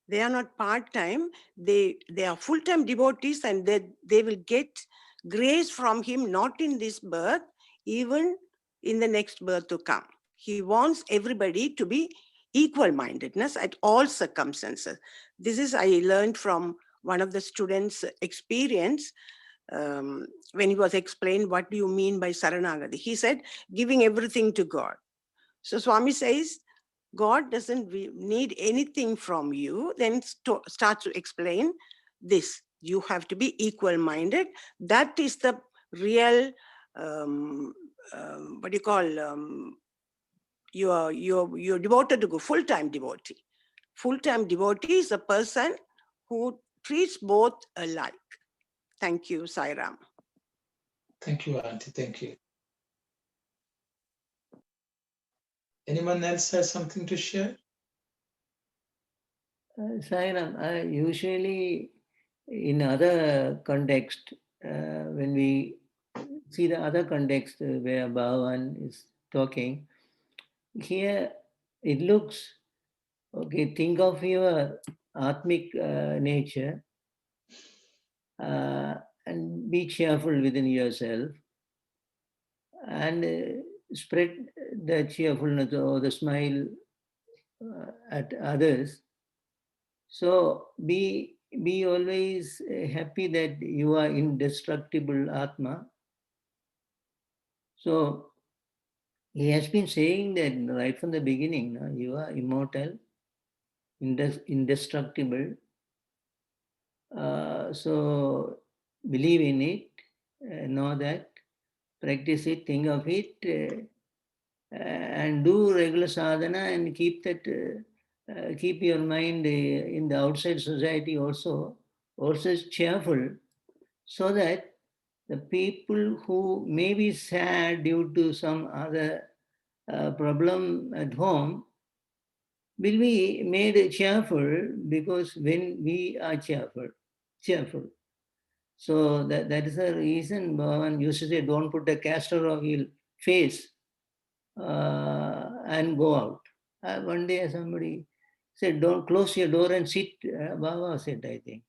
They are not part-time, they are full-time devotees, and they will get grace from him, not in this birth, even in the next birth to come. He wants everybody to be equal-mindedness at all circumstances. This is, I learned from one of the students' experience when he was explained, what do you mean by Saranagati? He said, giving everything to God. So Swami says, God doesn't need anything from you. Then start to explain this. You have to be equal-minded. That is the real, what do you call, you're devoted to go, full-time devotee. Full-time devotee is a person who treats both alike. Thank you, Sairam. Thank you, Auntie. Thank you. Anyone else has something to share? Sairam, usually in other context, when we see the other context where Bhagawan is talking, here it looks, okay, think of your Atmic nature and be cheerful within yourself and spread the cheerfulness or the smile at others. So be always happy that you are indestructible Atma. So he has been saying that right from the beginning, no? You are immortal, indestructible. So believe in it, know that, practice it, think of it, and do regular sadhana and keep that, keep your mind in the outside society also cheerful, so that the people who may be sad due to some other problem at home will be made cheerful, because when we are cheerful. So that is the reason Bhagavan used to say, don't put a castor oil face and go out. One day somebody said, don't close your door and sit. Baba said, I think,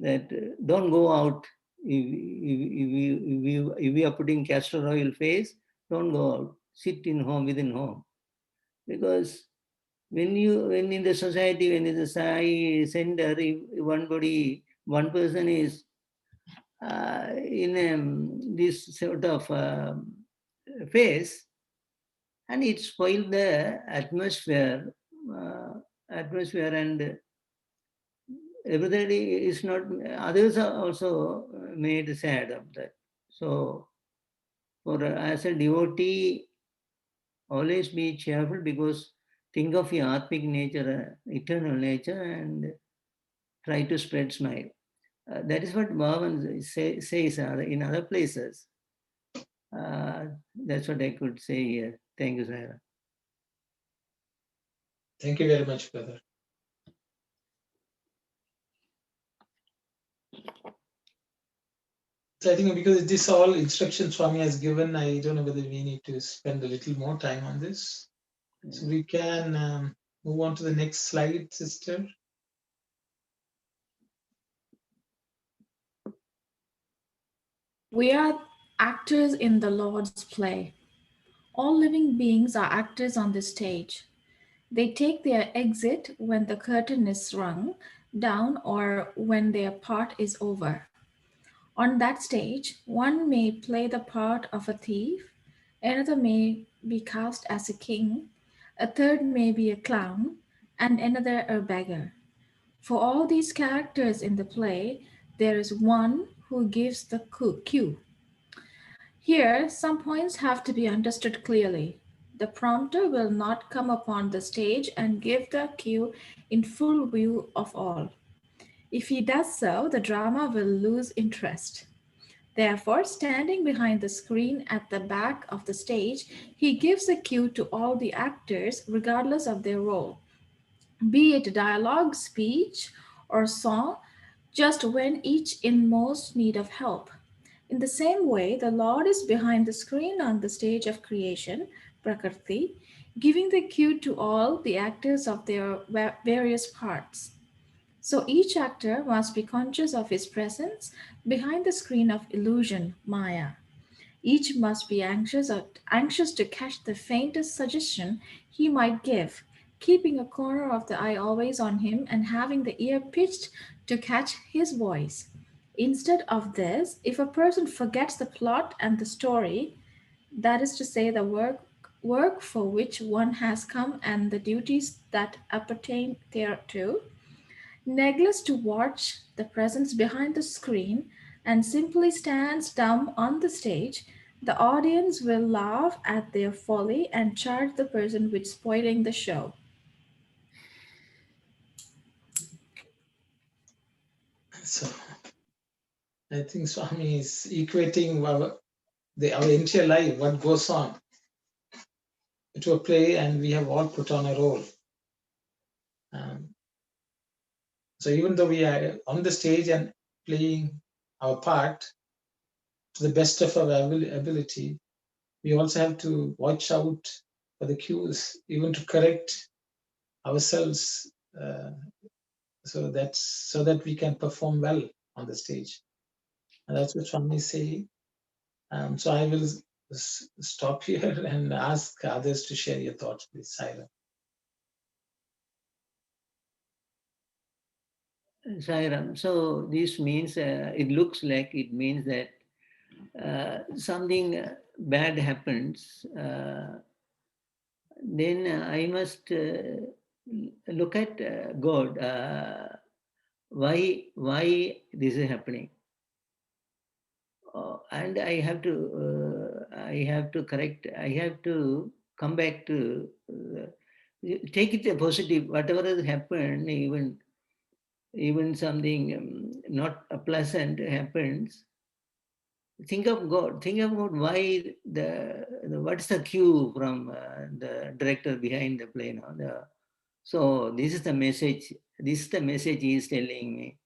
that don't go out. If we are putting castor oil face, don't go out. Sit in home, within home. Because when in the society, when in the Sai center, if one person is in this sort of phase, and it spoiled the atmosphere, and everybody is not, others are also made sad of that. So, as a devotee, always be cheerful, because think of your Atmic nature, eternal nature, and try to spread smile. That is what Bhagavan says in other places. That's what I could say here. Thank you, Sarah. Thank you very much, brother. So I think because this all instruction Swami has given, I don't know whether we need to spend a little more time on this. So we can move on to the next slide, sister. We are actors in the Lord's play. All living beings are actors on the stage. They take their exit when the curtain is rung down or when their part is over. On that stage, one may play the part of a thief, another may be cast as a king, a third may be a clown, and another a beggar. For all these characters in the play, there is one who gives the cue. Here, some points have to be understood clearly. The prompter will not come upon the stage and give the cue in full view of all. If he does so, the drama will lose interest. Therefore, standing behind the screen at the back of the stage, he gives a cue to all the actors, regardless of their role, be it dialogue, speech, or song, just when each in most need of help. In the same way, the Lord is behind the screen on the stage of creation, Prakriti, giving the cue to all the actors of their various parts. So each actor must be conscious of his presence behind the screen of illusion, Maya. Each must be anxious to catch the faintest suggestion he might give, keeping a corner of the eye always on him and having the ear pitched to catch his voice. Instead of this, if a person forgets the plot and the story, that is to say, the work for which one has come and the duties that appertain thereto, neglects to watch the presence behind the screen, and simply stands dumb on the stage, the audience will laugh at their folly and charge the person with spoiling the show. So I think Swami is equating our entire life, what goes on, to a play, and we have all put on a role. So even though we are on the stage and playing our part to the best of our ability, we also have to watch out for the cues, even to correct ourselves, so that we can perform well on the stage. And that's what Swami is saying. So I will stop here and ask others to share your thoughts, please. Saira. Sairam. So this means, it looks like it means that something bad happens, then I must look at God. Why this is happening? And I have to correct. I have to come back to take it a positive. Whatever has happened, even something not pleasant happens, think of God. Think about why what's the cue from the director behind the play now. So this is the message. This is the message he is telling me.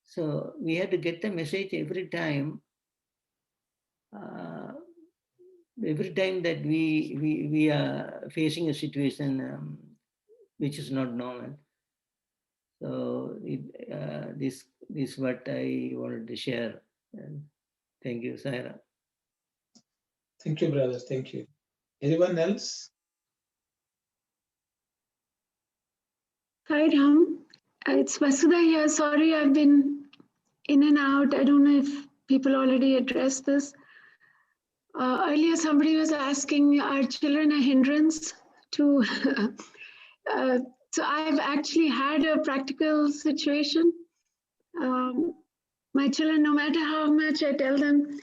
So we have to get the message every time. Every time that we are facing a situation which is not normal. So this is what I wanted to share. And thank you, Saira. Thank you, brother. Thank you. Anyone else? Hi, Ram. It's Vasudha here. Sorry, I've been in and out. I don't know if people already addressed this. Earlier, somebody was asking, are children a hindrance to... so I've actually had a practical situation. My children, no matter how much I tell them,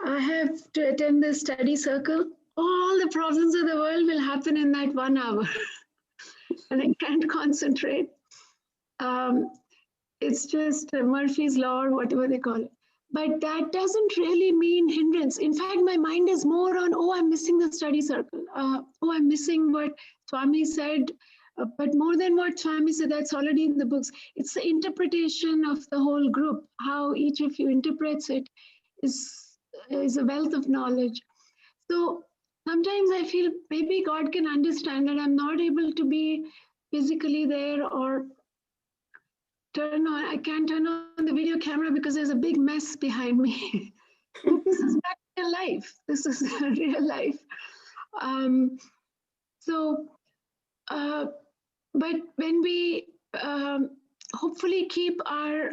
I have to attend this study circle, all the problems of the world will happen in that 1 hour. And I can't concentrate. It's just Murphy's Law or whatever they call it. But that doesn't really mean hindrance. In fact, my mind is more on, oh, I'm missing the study circle. Oh, I'm missing what Swami said. But more than what Swami said, that's already in the books. It's the interpretation of the whole group. How each of you interprets it is a wealth of knowledge. So sometimes I feel maybe God can understand that I'm not able to be physically there or I can't turn on the video camera because there's a big mess behind me. But this is real life. This is real life. But when we hopefully keep our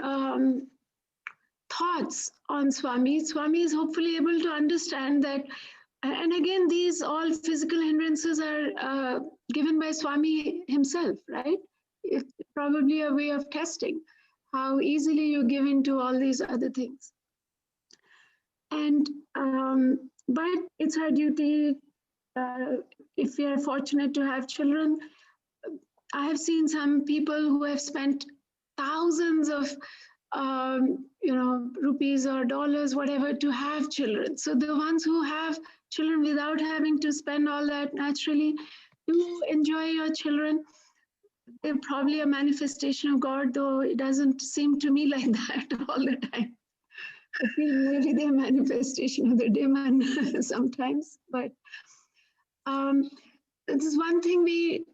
thoughts on Swami is hopefully able to understand that. And again, these all physical hindrances are given by Swami himself, right? It's probably a way of testing how easily you give in to all these other things. And but it's our duty, if we are fortunate to have children. I have seen some people who have spent thousands of rupees or dollars, whatever, to have children. So the ones who have children without having to spend all that, naturally do enjoy your children. They're probably a manifestation of God, though it doesn't seem to me like that all the time. I feel maybe they're a manifestation of the demon sometimes. But this is one thing we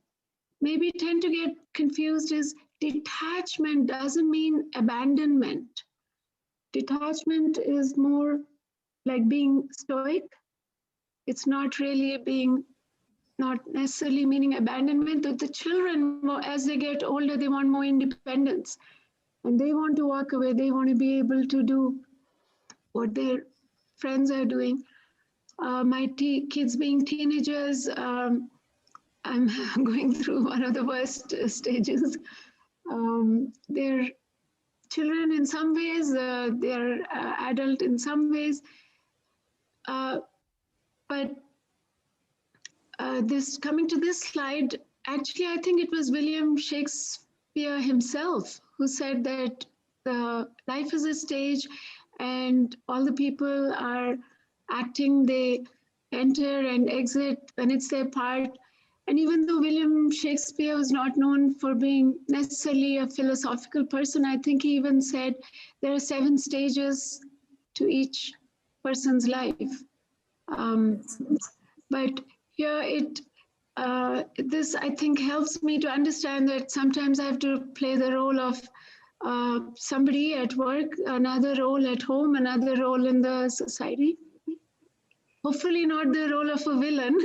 maybe tend to get confused is detachment doesn't mean abandonment. Detachment is more like being stoic. It's not really being not necessarily meaning abandonment, but the children, as they get older, they want more independence. And they want to walk away. They want to be able to do what their friends are doing. My kids being teenagers, I'm going through one of the worst stages. They're children in some ways, they're adult in some ways. But this coming to this slide, actually, I think it was William Shakespeare himself who said that life is a stage and all the people are acting, they enter and exit when it's their part. And even though William Shakespeare was not known for being necessarily a philosophical person, I think he even said there are 7 stages to each person's life. But here this I think helps me to understand that sometimes I have to play the role of somebody at work, another role at home, another role in the society. Hopefully not the role of a villain.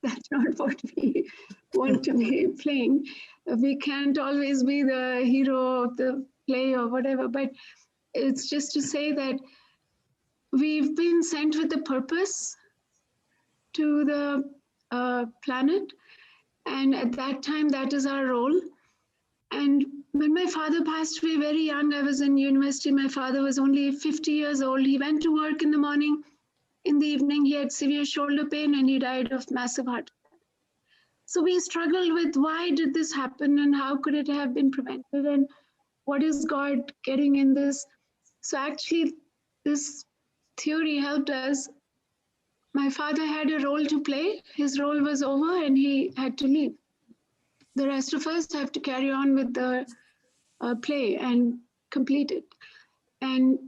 That's not what we want to be playing. We can't always be the hero of the play or whatever, but it's just to say that we've been sent with a purpose to the planet. And at that time, that is our role. And when my father passed away very young, I was in university. My father was only 50 years old. He went to work in the morning. In the evening, he had severe shoulder pain and he died of massive heart attack. So we struggled with why did this happen and how could it have been prevented and what is God getting in this? So actually, this theory helped us. My father had a role to play. His role was over and he had to leave. The rest of us have to carry on with the play and complete it. And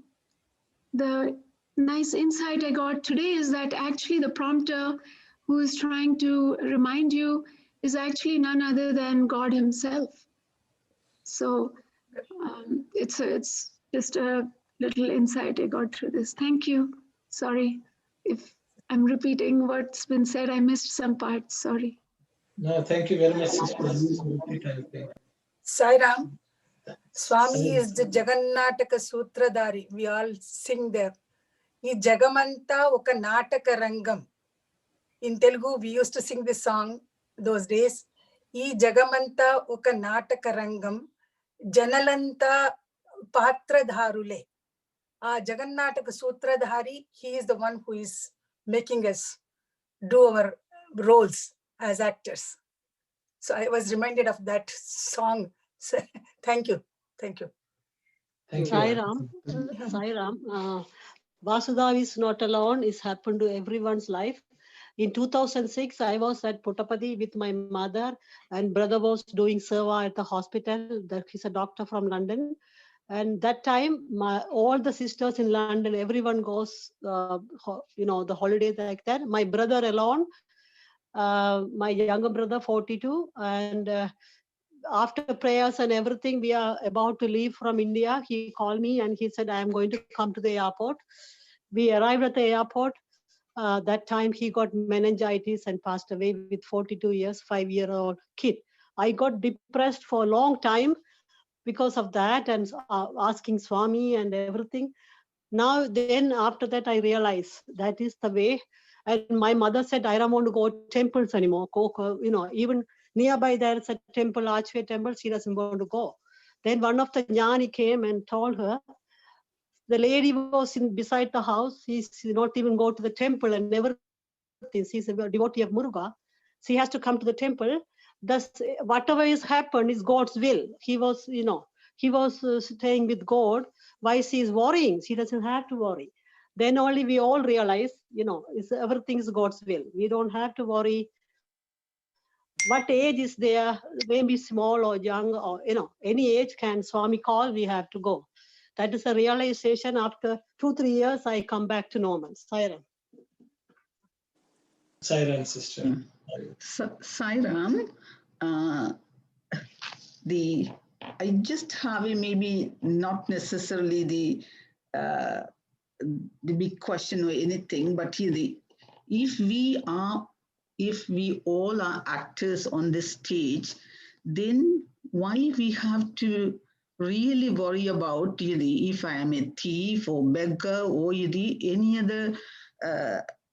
the nice insight I got today is that actually the prompter who is trying to remind you is actually none other than God himself. So it's just a little insight I got through this. Thank you. Sorry if I'm repeating what's been said. I missed some parts. Sorry. No, thank you very much, sister. Sai Ram, Swami is the Jagannataka Sutradhari. We all sing there. Ee Jagamanta oka Nataka Rangam. In Telugu, we used to sing this song those days. Ee Jagamanta oka Nataka Rangam. Janalanta Patradharule. Jagannataka Sutradhari, he is the one who is making us do our roles as actors. So I was reminded of that song. So, thank you. Thank you. Thank you. Sai Ram, Vasudha is not alone. It's happened to everyone's life. In 2006, I was at Puttapadi with my mother, and brother was doing seva at the hospital. He's a doctor from London. And that time, all the sisters in London, everyone goes, the holidays like that. My brother alone, my younger brother, 42, and after prayers and everything, we are about to leave from India. He called me and he said, I am going to come to the airport. We arrived at the airport. That time he got meningitis and passed away with 42 years, 5-year-old kid. I got depressed for a long time because of that and asking Swami and everything. Now, then after that, I realized that is the way. And my mother said, I don't want to go to temples anymore. Even nearby there's a temple, Archway Temple, she doesn't want to go. Then one of the jnani came and told her, the lady was beside the house, she's not even go to the temple and everything. She's a devotee of Muruga. She has to come to the temple. Thus, whatever has happened is God's will. He was staying with God. Why she is worrying? She doesn't have to worry. Then only we all realize, everything is God's will. We don't have to worry. What age is there? Maybe small or young or, any age can Swami call, we have to go. That is a realization. After 2-3 years, I come back to normal. Sai Ram. Sai Ram, sister. Sai Ram, I just have maybe not necessarily the big question or anything, but if we are if we all are actors on this stage, then why we have to really worry about if I am a thief or beggar or any other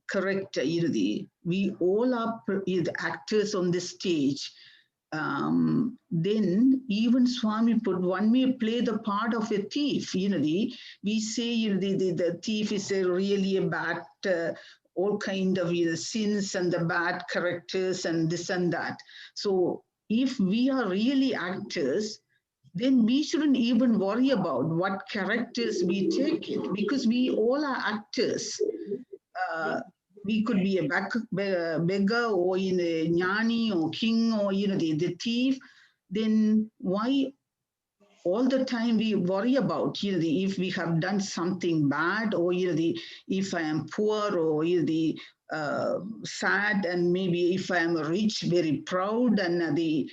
character? We all are actors on this stage. Then even Swami put, one may play the part of a thief. We say the thief is really a bad, all kind of sins and the bad characters and this and that. So if we are really actors, then we shouldn't even worry about what characters we take it, because we all are actors. We could be a beggar or a jnani or king or the thief. Then why all the time we worry about if we have done something bad, or if I am poor, or sad, and maybe if I am rich, very proud, and the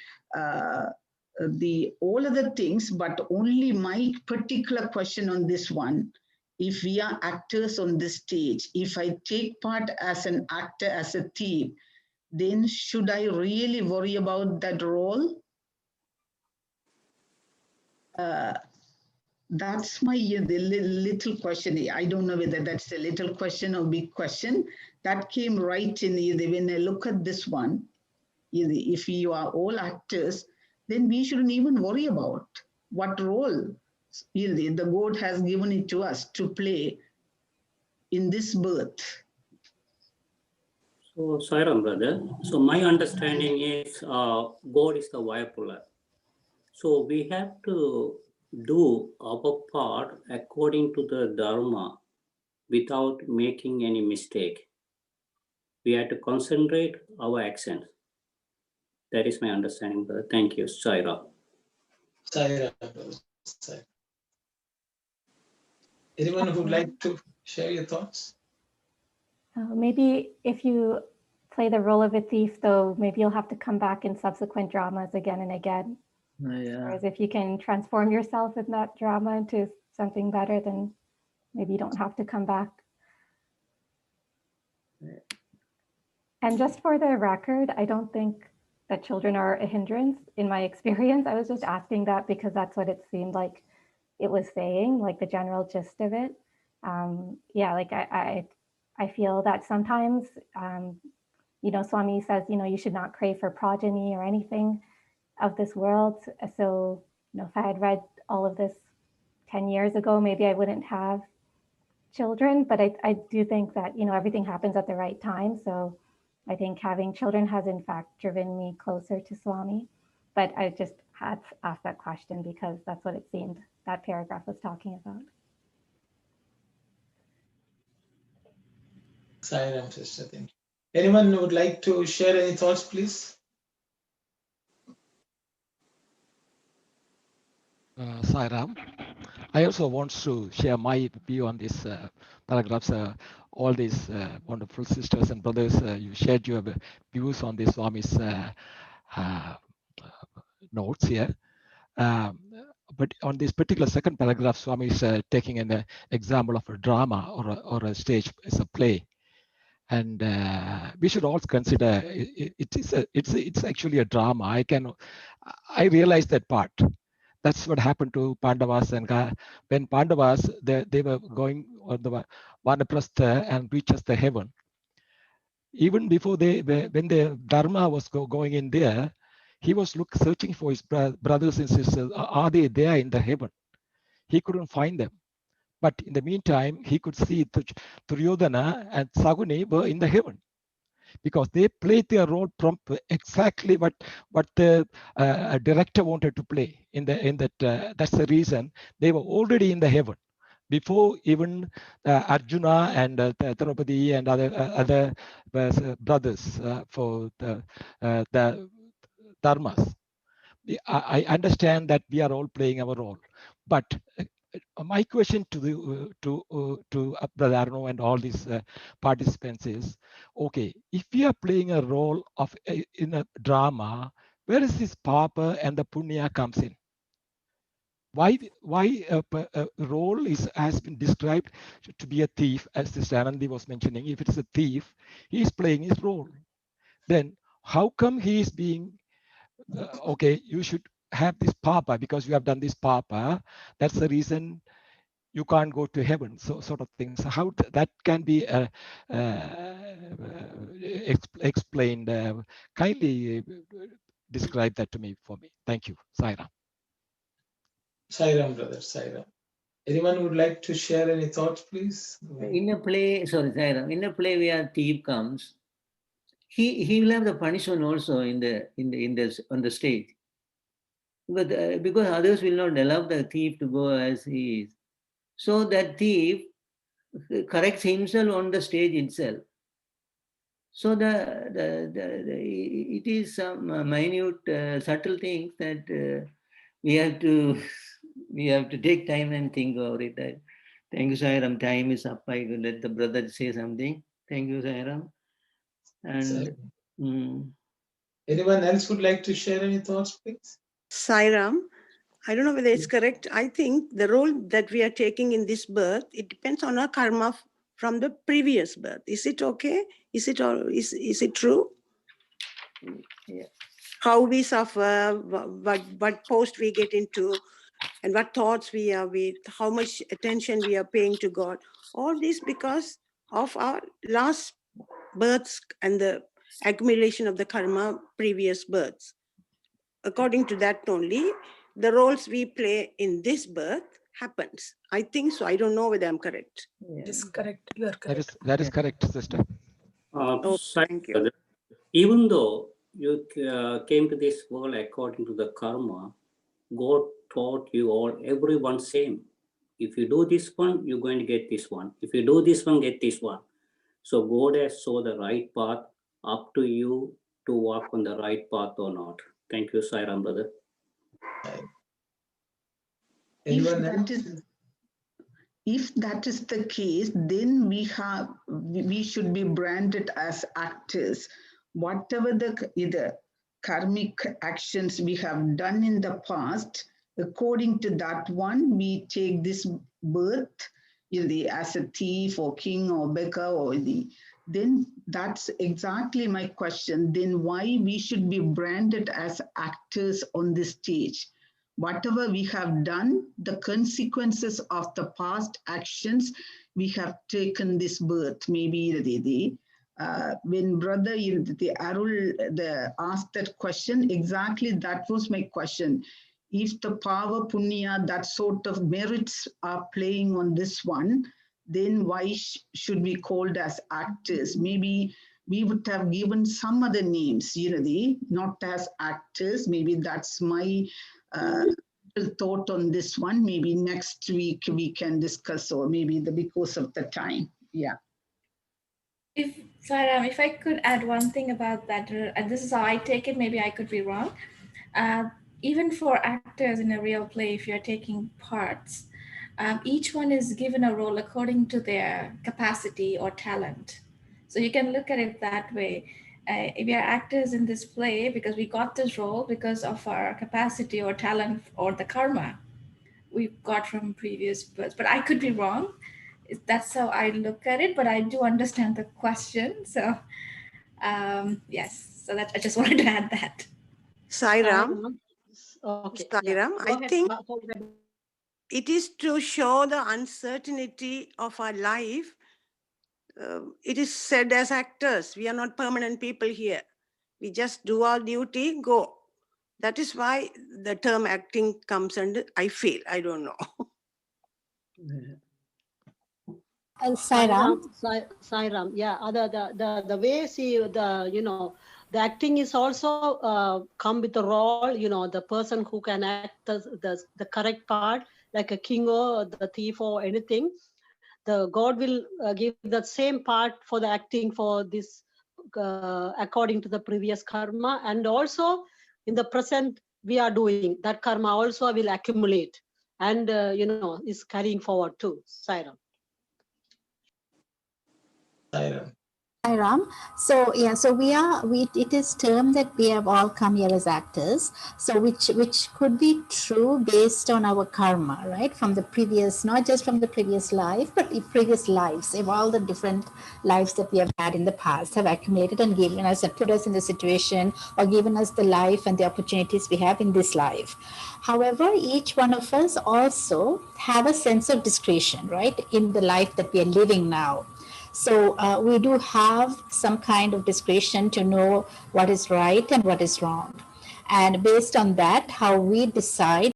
all other things. But only my particular question on this one: if we are actors on this stage, if I take part as an actor, as a thief, then should I really worry about that role? That's my the little question. I don't know whether that's a little question or big question. That came right in when I look at this one. If you are all actors, then we shouldn't even worry about what role the God has given it to us to play in this birth. So, Sairam, brother. So, my understanding is God is the bipolar. So, we have to do our part according to the Dharma without making any mistake. We have to concentrate our actions. That is my understanding, brother. Thank you, Saira. Saira. Anyone who would like to share your thoughts? Maybe if you play the role of a thief, though, maybe you'll have to come back in subsequent dramas again and again. Whereas if you can transform yourself in that drama into something better, then maybe you don't have to come back. And just for the record, I don't think that children are a hindrance in my experience. I was just asking that because that's what it seemed like it was saying, like the general gist of it. Yeah, like I feel that sometimes, Swami says, you should not crave for progeny or anything of this world. So, if I had read all of this 10 years ago, maybe I wouldn't have children, but I do think that, everything happens at the right time. So I think having children has in fact driven me closer to Swami. But I just had asked that question because that's what it seemed that paragraph was talking about. Sairam, sister, thank you. Anyone who would like to share any thoughts, please? Sairam, I also want to share my view on these paragraphs. All these wonderful sisters and brothers, you shared your views on this Swami's notes here. But on this particular second paragraph, Swami is taking an example of a drama or a stage as a play. And we should also consider it's actually a drama. I realize that part. That's what happened to Pandavas, and when Pandavas they were going on the Vanaprastha and reaches the heaven. Even before when the Dharma was going in there, he was searching for his brothers and sisters. Are they there in the heaven? He couldn't find them. But in the meantime, he could see Duryodhana and Saguni were in the heaven, because they played their role exactly what the director wanted to play in that. That's the reason they were already in the heaven before even Arjuna and Draupadi and other brothers for the dharmas. I understand that we are all playing our role, but my question to Brother Arno and all these participants is, okay, if we are playing a role of in a drama, where is this papa and the punya comes in? Why a role has been described to be a thief, as Sister Anandi was mentioning? If it's a thief, he is playing his role. then how come he is being, okay, you should have this papa because you have done this papa. That's the reason you can't go to heaven. So sort of things. How that can be explained? Kindly describe that to me for me. Thank you, Saira. Sairam, brother, Sairam. Anyone would like to share any thoughts, please? In a play, sorry, Saira, in a play where thief comes, he will have the punishment also on the stage. But because others will not allow the thief to go as he is. So that thief corrects himself on the stage itself. So it is some minute, subtle things that we have to take time and think about it. Thank you, Sairam. Time is up. I will let the brother say something. Thank you, Sairam. And anyone else would like to share any thoughts, please? Sairam, I don't know whether it's correct. I think the role that we are taking in this birth, it depends on our karma from the previous birth. Is it okay? Is it true? Yeah. How we suffer, what post we get into, and what thoughts we are with, how much attention we are paying to God. All this because of our last births and the accumulation of the karma previous births. According to that only, the roles we play in this birth happens. I think so. I don't know whether I'm correct. Yes, correct. You are correct. That is correct, sister. Thank you. Even though you came to this world according to the karma, God taught you all, everyone same. If you do this one, you're going to get this one. If you do this one, get this one. So God has shown the right path, up to you to walk on the right path or not. Thank you, Sairam, brother. If that is the case, then we should be branded as actors. Whatever the karmic actions we have done in the past, according to that one, we take this birth as a thief or king or beggar then that's exactly my question. Then why we should be branded as actors on this stage? Whatever we have done, the consequences of the past actions, we have taken this birth. Maybe when brother Arul asked that question, exactly that was my question. If the power punya, that sort of merits are playing on this one, then why should we called as actors? Maybe we would have given some other names, not as actors. Maybe that's my thought on this one. Maybe next week we can discuss, or maybe because of the time. Yeah. If Sairam, if I could add one thing about that, and this is how I take it, maybe I could be wrong. Even for actors in a real play, if you're taking parts, each one is given a role according to their capacity or talent. So you can look at it that way. If we are actors in this play because we got this role because of our capacity or talent or the karma we got from previous births. But I could be wrong. That's how I look at it, but I do understand the question. So yes, so that I just wanted to add that. Sairam, okay. Sairam, Yeah. I think it is to show the uncertainty of our life. It is said as actors, we are not permanent people here. We just do our duty, go. That is why the term acting comes under, I feel, I don't know. Sairam. Sairam, yeah. The way the acting is also come with a role. The person who can act the correct part, like a king or the thief or anything. The God will give the same part for the acting for this according to the previous karma, and also in the present we are doing that karma also will accumulate and is carrying forward too. Sairam. Sairam. Hi Ram. So yeah, so it is termed that we have all come here as actors. So which could be true based on our karma, right? From the previous, not just from the previous life, but the previous lives, of all the different lives that we have had in the past have accumulated and given us and put us in the situation or given us the life and the opportunities we have in this life. However, each one of us also have a sense of discretion, right? In the life that we are living now. So we do have some kind of discretion to know what is right and what is wrong. And based on that, how we decide